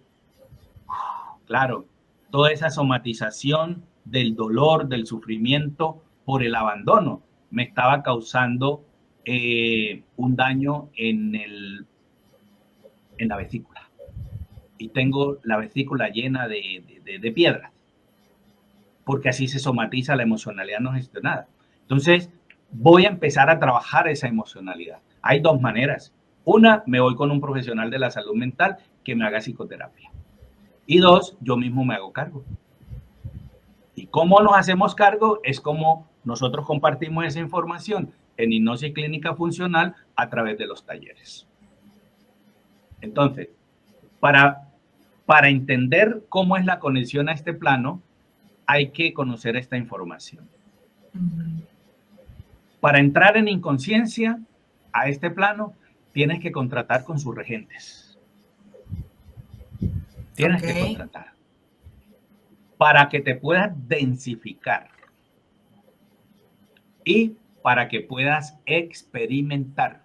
[SPEAKER 3] claro, toda esa somatización del dolor, del sufrimiento por el abandono me estaba causando un daño en la vesícula. Y tengo la vesícula llena de piedras, porque así se somatiza la emocionalidad no gestionada. Entonces, voy a empezar a trabajar esa emocionalidad. Hay dos maneras. Una, me voy con un profesional de la salud mental que me haga psicoterapia. Y dos, yo mismo me hago cargo. ¿Y cómo nos hacemos cargo? Es como nosotros compartimos esa información en hipnosis clínica funcional a través de los talleres. Entonces, para entender cómo es la conexión a este plano, hay que conocer esta información. Para entrar en inconsciencia a este plano, tienes que contratar con sus regentes. Tienes que contratar. Para que te puedas densificar y para que puedas experimentar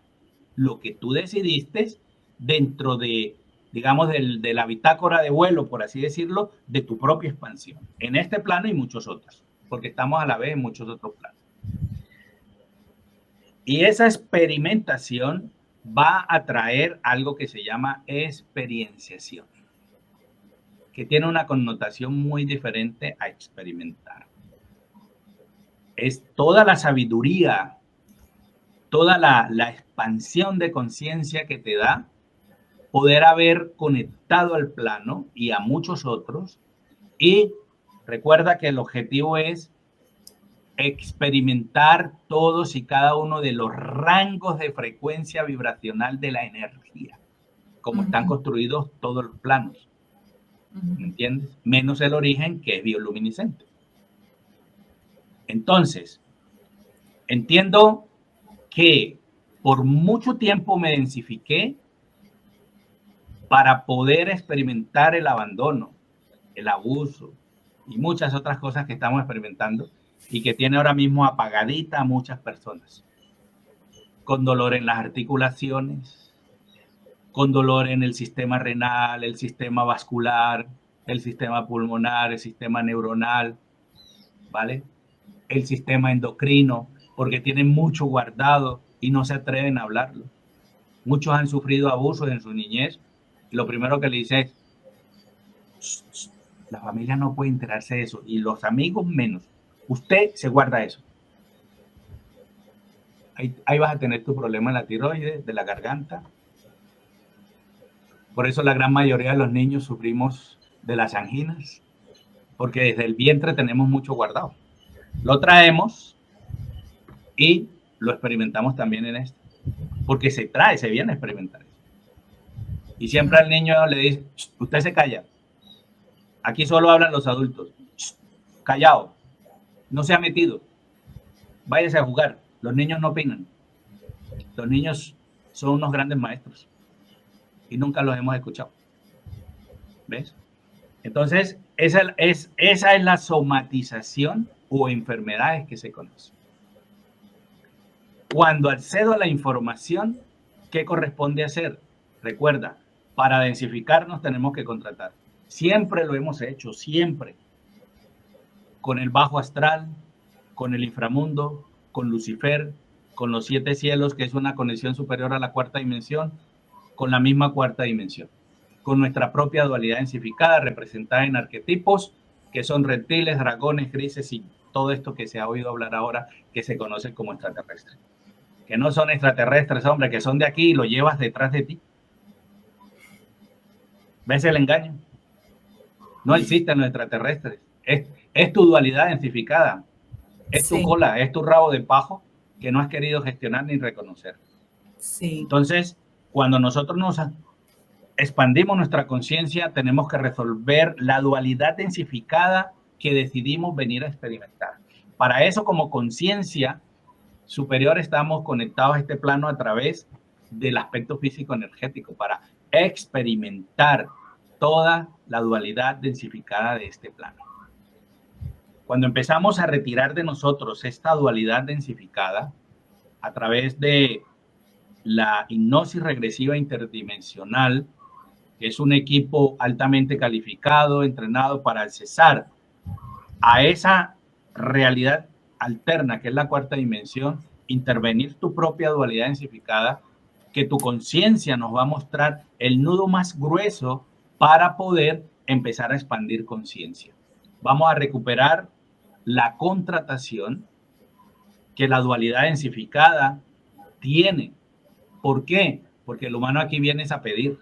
[SPEAKER 3] lo que tú decidiste dentro de, digamos, de la bitácora de vuelo, por así decirlo, de tu propia expansión, en este plano y muchos otros, porque estamos a la vez en muchos otros planos. Y esa experimentación va a traer algo que se llama experienciación, que tiene una connotación muy diferente a experimentar. Es toda la sabiduría, toda la expansión de conciencia que te da poder haber conectado al plano y a muchos otros. Y recuerda que el objetivo es experimentar todos y cada uno de los rangos de frecuencia vibracional de la energía, como están construidos todos los planos, ¿me entiendes? Menos el origen, que es bioluminiscente. Entonces, entiendo que por mucho tiempo me densifiqué para poder experimentar el abandono, el abuso y muchas otras cosas que estamos experimentando y que tiene ahora mismo apagadita a muchas personas, con dolor en las articulaciones, con dolor en el sistema renal, el sistema vascular, el sistema pulmonar, el sistema neuronal, ¿vale? El sistema endocrino, porque tienen mucho guardado y no se atreven a hablarlo. Muchos han sufrido abusos en su niñez y lo primero que le dice es, la familia no puede enterarse de eso y los amigos menos. Usted se guarda eso. Ahí vas a tener tu problema en la tiroides, de la garganta. Por eso la gran mayoría de los niños sufrimos de las anginas, porque desde el vientre tenemos mucho guardado. Lo traemos y lo experimentamos también en esto, porque se viene a experimentar eso. Y siempre al niño le dice, usted se calla. Aquí solo hablan los adultos. Callado. No se ha metido. Váyase a jugar. Los niños no opinan. Los niños son unos grandes maestros y nunca los hemos escuchado. ¿Ves? Entonces, esa es la somatización o enfermedades que se conocen. Cuando accedo a la información, ¿qué corresponde hacer? Recuerda, para densificarnos tenemos que contratar. Siempre lo hemos hecho, siempre. Con el bajo astral, con el inframundo, con Lucifer, con los 7 cielos, que es una conexión superior a la cuarta dimensión, con la misma cuarta dimensión, con nuestra propia dualidad densificada, representada en arquetipos, que son reptiles, dragones, grises y todo esto que se ha oído hablar ahora, que se conoce como extraterrestres. Que no son extraterrestres, hombre, que son de aquí y lo llevas detrás de ti. ¿Ves el engaño? No existen los extraterrestres. Es tu dualidad densificada. Es tu cola, es tu rabo de pajo que no has querido gestionar ni reconocer.
[SPEAKER 2] Sí.
[SPEAKER 3] Entonces, cuando nosotros nos expandimos nuestra conciencia, tenemos que resolver la dualidad densificada que decidimos venir a experimentar. Para eso, como conciencia superior, estamos conectados a este plano a través del aspecto físico-energético para experimentar toda la dualidad densificada de este plano. Cuando empezamos a retirar de nosotros esta dualidad densificada a través de la hipnosis regresiva interdimensional, que es un equipo altamente calificado, entrenado para accesar a esa realidad alterna, que es la cuarta dimensión, intervenir tu propia dualidad densificada, que tu conciencia nos va a mostrar el nudo más grueso para poder empezar a expandir conciencia. Vamos a recuperar la contratación que la dualidad densificada tiene. ¿Por qué? Porque el humano aquí viene a pedir,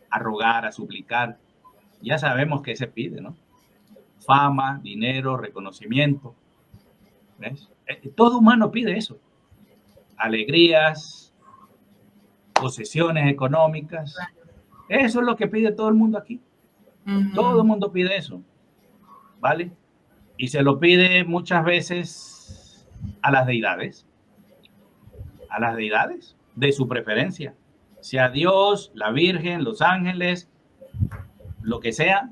[SPEAKER 3] a rogar, a suplicar. Ya sabemos qué se pide, ¿no? Fama, dinero, reconocimiento. ¿Ves? Todo humano pide eso. Alegrías, posesiones económicas. Eso es lo que pide todo el mundo aquí. Todo el mundo pide eso. ¿Vale? Y se lo pide muchas veces a las deidades. A las deidades de su preferencia. Sea Dios, la Virgen, los ángeles, lo que sea.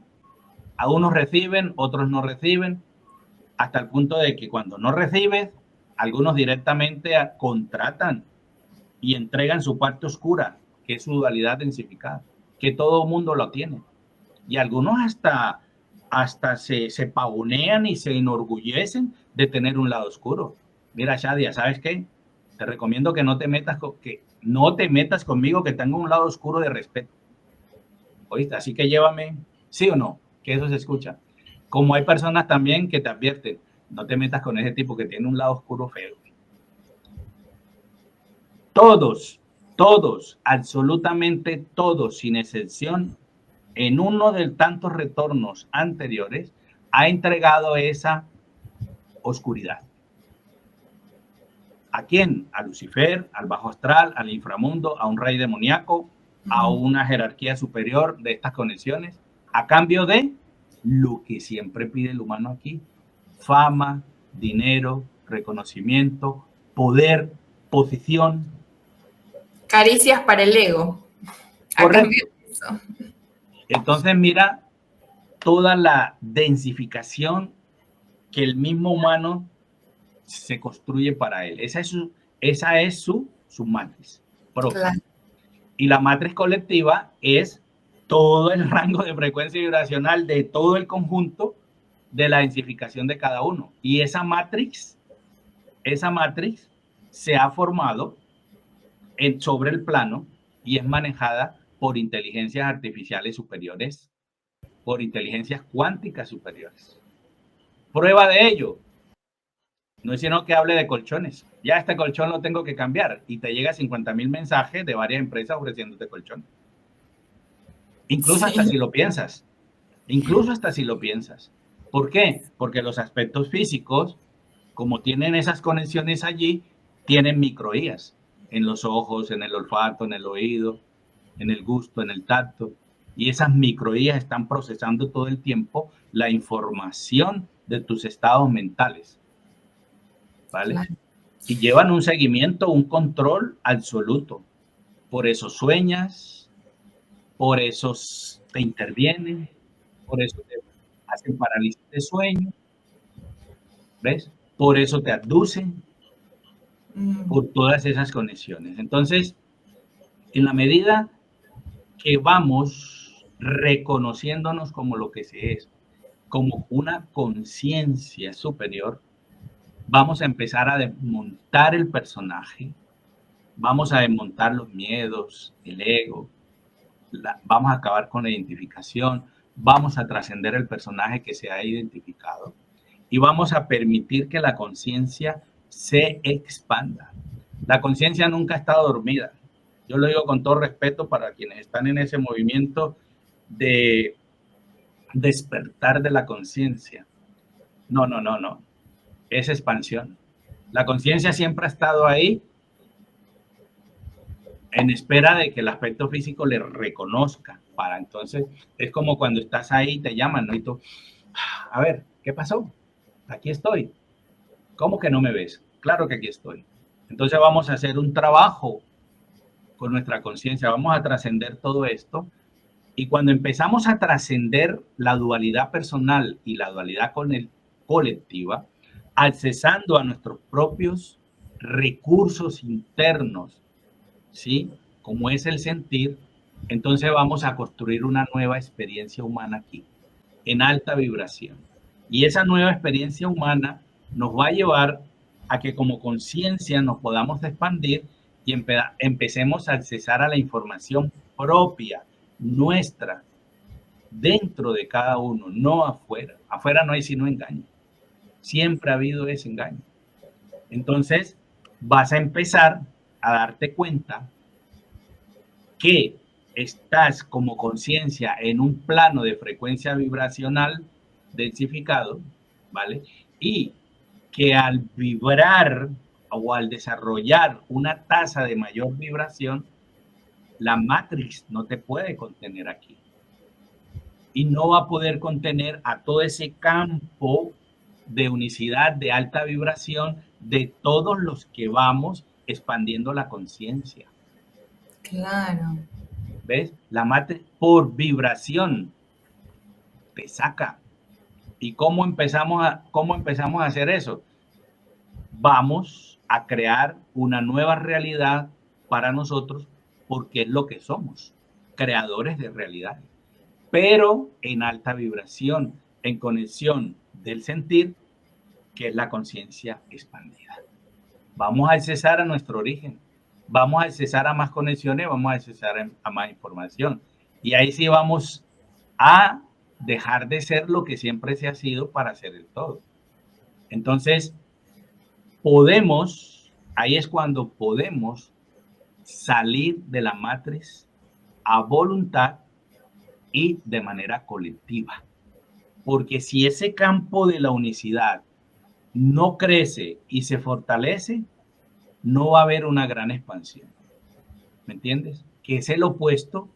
[SPEAKER 3] A unos reciben, otros no reciben. Hasta el punto de que cuando no recibes, Algunos directamente contratan y entregan su parte oscura, que es su dualidad densificada, que todo mundo lo tiene. Y algunos hasta se pavonean y se enorgullecen de tener un lado oscuro. Mira, Shadia, ¿sabes qué? Te recomiendo que no te metas conmigo, que tengo un lado oscuro de respeto. ¿Oíste? Así que llévame, ¿sí o no? Que eso se escucha. Como hay personas también que te advierten, no te metas con ese tipo que tiene un lado oscuro feo. Todos, absolutamente todos, sin excepción, en uno de tantos retornos anteriores, ha entregado esa oscuridad. ¿A quién? A Lucifer, al bajo astral, al inframundo, a un rey demoníaco, a una jerarquía superior de estas conexiones, a cambio de lo que siempre pide el humano aquí: fama, dinero, reconocimiento, poder, posición.
[SPEAKER 2] Caricias para el ego. A cambio de eso.
[SPEAKER 3] Entonces mira toda la densificación que el mismo humano se construye para él. Esa es su matriz propia. Claro. Y la matriz colectiva es todo el rango de frecuencia vibracional de todo el conjunto de la densificación de cada uno. Y esa matriz se ha formado sobre el plano y es manejada por inteligencias artificiales superiores, por inteligencias cuánticas superiores. Prueba de ello, no es sino que hable de colchones. Ya este colchón lo tengo que cambiar y te llega 50,000 mensajes de varias empresas ofreciéndote colchón. Incluso hasta si lo piensas. ¿Por qué? Porque los aspectos físicos, como tienen esas conexiones allí, tienen microías en los ojos, en el olfato, en el oído, en el gusto, en el tacto. Y esas microías están procesando todo el tiempo la información de tus estados mentales. ¿Vale? Claro. Y llevan un seguimiento, un control absoluto. Por eso sueñas, por eso te intervienen, por eso te hacen parálisis de sueño, ¿ves? Por eso te abducen, por todas esas conexiones. Entonces, en la medida que vamos reconociéndonos como lo que se es, como una conciencia superior, vamos a empezar a desmontar el personaje, vamos a desmontar los miedos, el ego, vamos a acabar con la identificación, vamos a trascender el personaje que se ha identificado y vamos a permitir que la conciencia se expanda. La conciencia nunca ha estado dormida. Yo lo digo con todo respeto para quienes están en ese movimiento de despertar de la conciencia. No. Es expansión. La conciencia siempre ha estado ahí en espera de que el aspecto físico le reconozca. Para entonces, es como cuando estás ahí y te llaman, ¿no? Y tú, a ver, ¿qué pasó? Aquí estoy. ¿Cómo que no me ves? Claro que aquí estoy. Entonces vamos a hacer un trabajo con nuestra conciencia, vamos a trascender todo esto. Y cuando empezamos a trascender la dualidad personal y la dualidad colectiva, accesando a nuestros propios recursos internos, ¿sí? Como es el sentir, entonces vamos a construir una nueva experiencia humana aquí, en alta vibración. Y esa nueva experiencia humana nos va a llevar a que como conciencia nos podamos expandir y empecemos a accesar a la información propia, nuestra, dentro de cada uno, no afuera. Afuera no hay sino engaño. Siempre ha habido ese engaño. Entonces, vas a empezar a darte cuenta que estás como conciencia en un plano de frecuencia vibracional densificado, ¿vale? Y que al vibrar o al desarrollar una tasa de mayor vibración, la matriz no te puede contener aquí. Y no va a poder contener a todo ese campo de unicidad, de alta vibración, de todos los que vamos expandiendo la conciencia.
[SPEAKER 2] Claro.
[SPEAKER 3] ¿Ves? La matriz por vibración te saca. ¿Y cómo empezamos a hacer eso? vamos a crear una nueva realidad para nosotros porque es lo que somos, creadores de realidades, pero en alta vibración, en conexión del sentir, que es la conciencia expandida. Vamos a accesar a nuestro origen, vamos a accesar a más conexiones, vamos a accesar a más información. Y ahí sí vamos a dejar de ser lo que siempre se ha sido para ser el todo. Entonces, ahí es cuando podemos salir de la matriz a voluntad y de manera colectiva. Porque si ese campo de la unicidad no crece y se fortalece, no va a haber una gran expansión. ¿Me entiendes? Que es el opuesto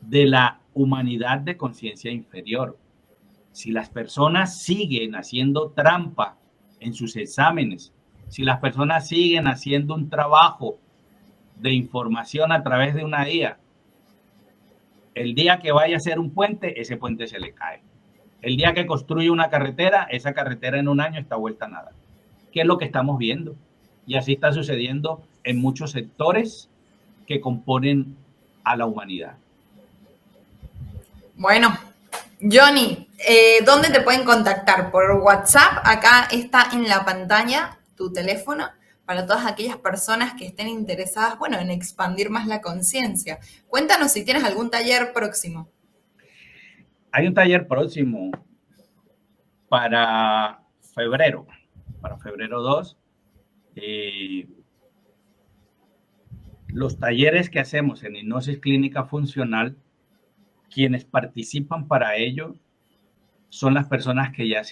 [SPEAKER 3] de la humanidad de conciencia inferior. Si las personas siguen haciendo trampa en sus exámenes, si las personas siguen haciendo un trabajo de información a través de una IA, el día que vaya a hacer un puente, ese puente se le cae. El día que construye una carretera, esa carretera en un año está vuelta a nada. ¿Qué es lo que estamos viendo? Y así está sucediendo en muchos sectores que componen a la humanidad.
[SPEAKER 2] Bueno, Johnny, ¿dónde te pueden contactar? Por WhatsApp, acá está en la pantalla tu teléfono para todas aquellas personas que estén interesadas, bueno, en expandir más la conciencia. Cuéntanos si tienes algún taller próximo.
[SPEAKER 3] Hay un taller próximo para febrero 2. Los talleres que hacemos en hipnosis clínica funcional, quienes participan para ello son las personas que ya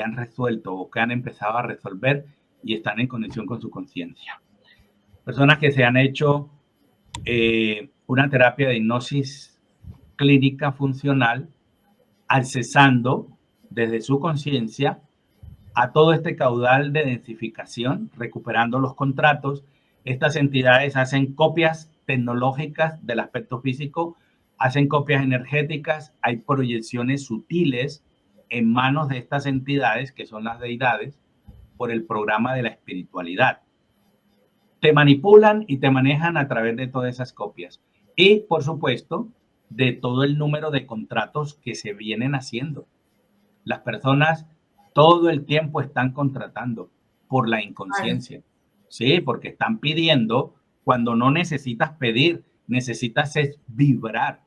[SPEAKER 3] han resuelto o que han empezado a resolver y están en conexión con su conciencia. Personas que se han hecho una terapia de hipnosis clínica funcional, accesando desde su conciencia a todo este caudal de densificación, recuperando los contratos. Estas entidades hacen copias tecnológicas del aspecto físico, hacen copias energéticas, hay proyecciones sutiles en manos de estas entidades, que son las deidades, por el programa de la espiritualidad. Te manipulan y te manejan a través de todas esas copias. Y, por supuesto, de todo el número de contratos que se vienen haciendo. Las personas todo el tiempo están contratando por la inconsciencia. Sí, porque están pidiendo cuando no necesitas pedir, necesitas es vibrar.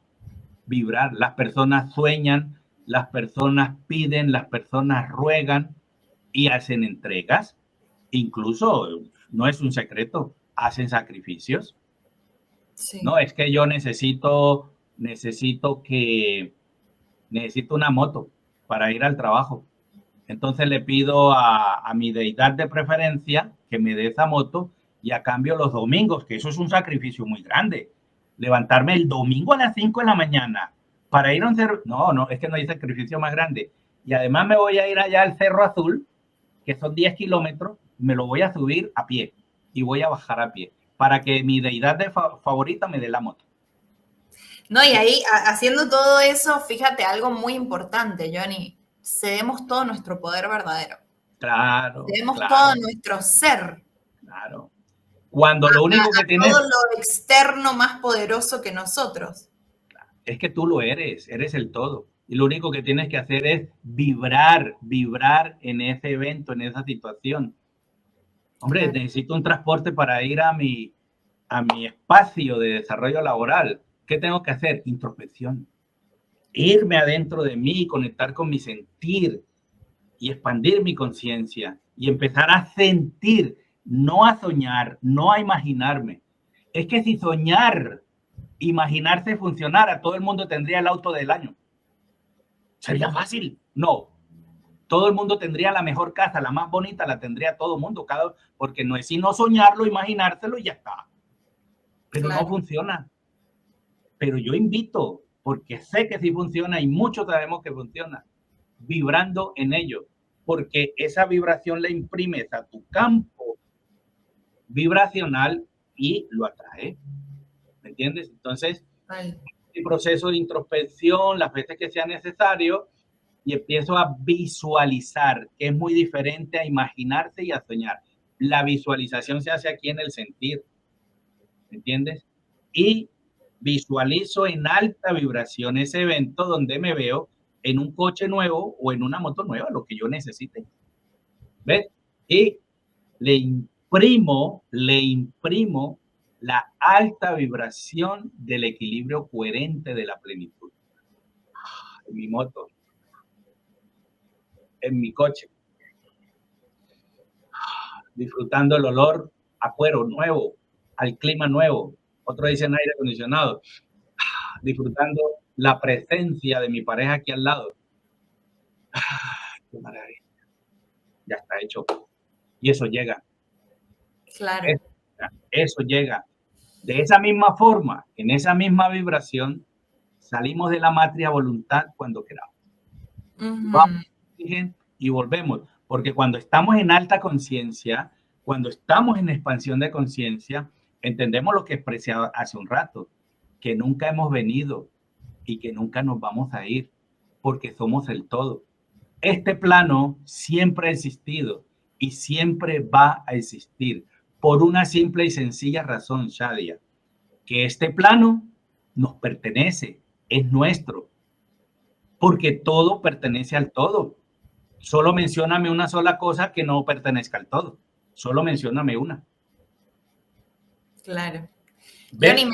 [SPEAKER 3] Vibrar. Las personas sueñan, las personas piden, las personas ruegan y hacen entregas. Incluso, no es un secreto, hacen sacrificios. Sí. No, es que yo necesito una moto para ir al trabajo. Entonces le pido a mi deidad de preferencia que me dé esa moto y a cambio los domingos, que eso es un sacrificio muy grande. Levantarme el domingo a las 5 de la mañana para ir a un cerro. No, es que no hay sacrificio más grande. Y además me voy a ir allá al Cerro Azul, que son 10 kilómetros, me lo voy a subir a pie y voy a bajar a pie para que mi deidad favorita me dé la moto.
[SPEAKER 2] No, y ahí, haciendo todo eso, fíjate, algo muy importante, Johnny, cedemos todo nuestro poder verdadero.
[SPEAKER 3] Claro.
[SPEAKER 2] Cedemos todo nuestro ser.
[SPEAKER 3] Claro. Cuando lo único que tienes...
[SPEAKER 2] todo lo externo más poderoso que nosotros.
[SPEAKER 3] Es que tú lo eres el todo. Y lo único que tienes que hacer es vibrar en ese evento, en esa situación. Hombre, claro. Necesito un transporte para ir a mi espacio de desarrollo laboral. ¿Qué tengo que hacer? Introspección. Irme adentro de mí, conectar con mi sentir y expandir mi conciencia y empezar a sentir, no a soñar, no a imaginarme. Es que si soñar, imaginarse funcionara, todo el mundo tendría el auto del año. ¿Sería fácil? No. Todo el mundo tendría la mejor casa, la más bonita, la tendría todo el mundo, porque no es sino soñarlo, imaginárselo y ya está. Pero claro. No funciona. Pero yo invito, porque sé que sí funciona y muchos sabemos que funciona, vibrando en ello, porque esa vibración la imprimes a tu campo vibracional y lo atrae. ¿Me entiendes? Entonces, el proceso de introspección, las veces que sea necesario, y empiezo a visualizar, que es muy diferente a imaginarse y a soñar. La visualización se hace aquí en el sentir, ¿entiendes? Y visualizo en alta vibración ese evento donde me veo en un coche nuevo o en una moto nueva, lo que yo necesite. ¿Ves? Y le imprimo la alta vibración del equilibrio coherente de la plenitud. En mi moto, en mi coche, disfrutando el olor a cuero nuevo, al clima nuevo. Otros dicen aire acondicionado. Disfrutando la presencia de mi pareja aquí al lado. Qué maravilla. Ya está hecho. Y eso llega.
[SPEAKER 2] Claro.
[SPEAKER 3] Eso llega. De esa misma forma, en esa misma vibración, salimos de la matriz a voluntad cuando queramos. Vamos y volvemos. Porque cuando estamos en alta conciencia, cuando estamos en expansión de conciencia, entendemos lo que expresé hace un rato, que nunca hemos venido y que nunca nos vamos a ir, porque somos el todo. Este plano siempre ha existido y siempre va a existir por una simple y sencilla razón, Shadia, que este plano nos pertenece, es nuestro, porque todo pertenece al todo. Solo mencióname una sola cosa que no pertenezca al todo. Solo mencióname una.
[SPEAKER 2] Claro. Johnny,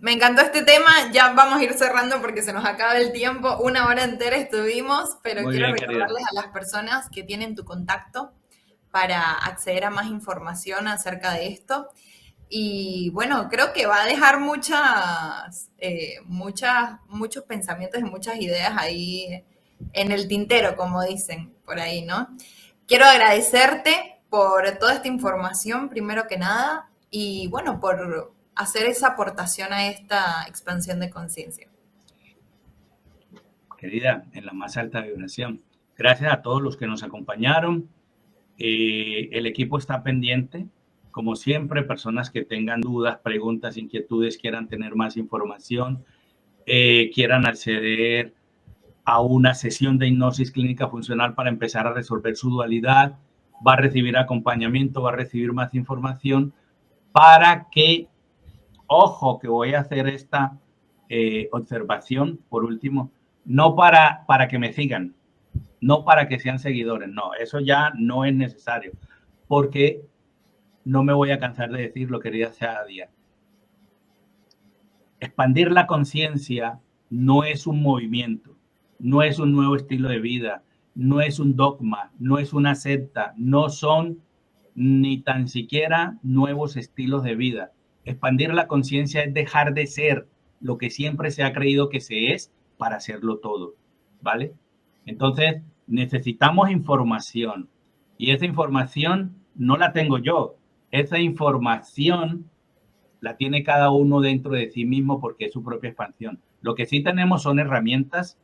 [SPEAKER 2] me encantó este tema, ya vamos a ir cerrando porque se nos acaba el tiempo, 1 hora entera estuvimos, pero
[SPEAKER 3] Muy
[SPEAKER 2] quiero
[SPEAKER 3] bien,
[SPEAKER 2] recordarles a las personas que tienen tu contacto para acceder a más información acerca de esto. Y bueno, creo que va a dejar muchos pensamientos y muchas ideas ahí en el tintero, como dicen por ahí, ¿no? Quiero agradecerte por toda esta información, primero que nada, y bueno, por hacer esa aportación a esta expansión de conciencia.
[SPEAKER 3] Querida, en la más alta vibración. Gracias a todos los que nos acompañaron. El equipo está pendiente. Como siempre, personas que tengan dudas, preguntas, inquietudes, quieran tener más información, quieran acceder a una sesión de hipnosis clínica funcional para empezar a resolver su dualidad, va a recibir acompañamiento, va a recibir más información para que, ojo, que voy a hacer esta observación por último, no para que me sigan, no para que sean seguidores, no, eso ya no es necesario, porque no me voy a cansar de decirlo, querida Shadia. Expandir la conciencia no es un movimiento, no es un nuevo estilo de vida, no es un dogma, no es una secta, no son ni tan siquiera nuevos estilos de vida. Expandir la conciencia es dejar de ser lo que siempre se ha creído que se es para hacerlo todo, ¿vale? Entonces, necesitamos información y esa información no la tengo yo, esa información la tiene cada uno dentro de sí mismo porque es su propia expansión. Lo que sí tenemos son herramientas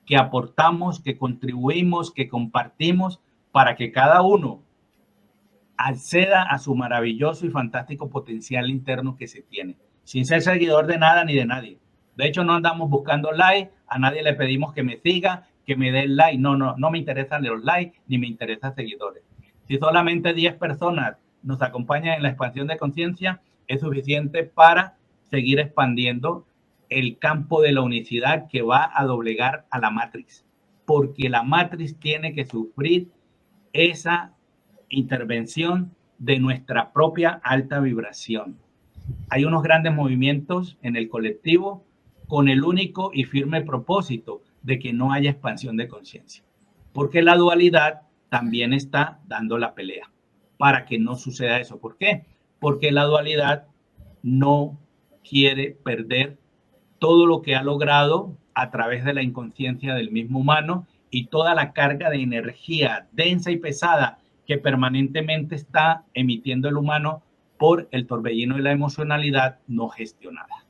[SPEAKER 3] que aportamos, que contribuimos, que compartimos para que cada uno acceda a su maravilloso y fantástico potencial interno que se tiene, sin ser seguidor de nada ni de nadie. De hecho, no andamos buscando like, a nadie le pedimos que me siga, que me dé like. No me interesan los likes ni me interesan seguidores. Si solamente 10 personas nos acompañan en la expansión de conciencia, es suficiente para seguir expandiendo el campo de la unicidad que va a doblegar a la Matrix, porque la Matrix tiene que sufrir esa intervención de nuestra propia alta vibración. Hay unos grandes movimientos en el colectivo con el único y firme propósito de que no haya expansión de conciencia, porque la dualidad también está dando la pelea para que no suceda eso. ¿Por qué? Porque la dualidad no quiere perder todo lo que ha logrado a través de la inconsciencia del mismo humano y toda la carga de energía densa y pesada que permanentemente está emitiendo el humano por el torbellino de la emocionalidad no gestionada.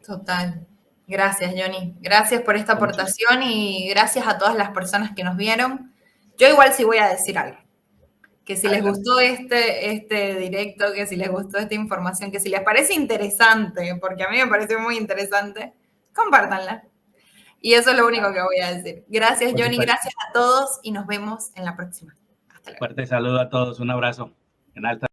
[SPEAKER 2] Total. Gracias, Johnny. Gracias por esta aportación y gracias a todas las personas que nos vieron. Yo igual sí voy a decir algo. Que si les gustó este directo, que si les gustó esta información, que si les parece interesante, porque a mí me pareció muy interesante, compártanla. Y eso es lo único que voy a decir. Gracias, Johnny. Gracias a todos y nos vemos en la próxima.
[SPEAKER 3] Fuerte saludo a todos, un abrazo en alta.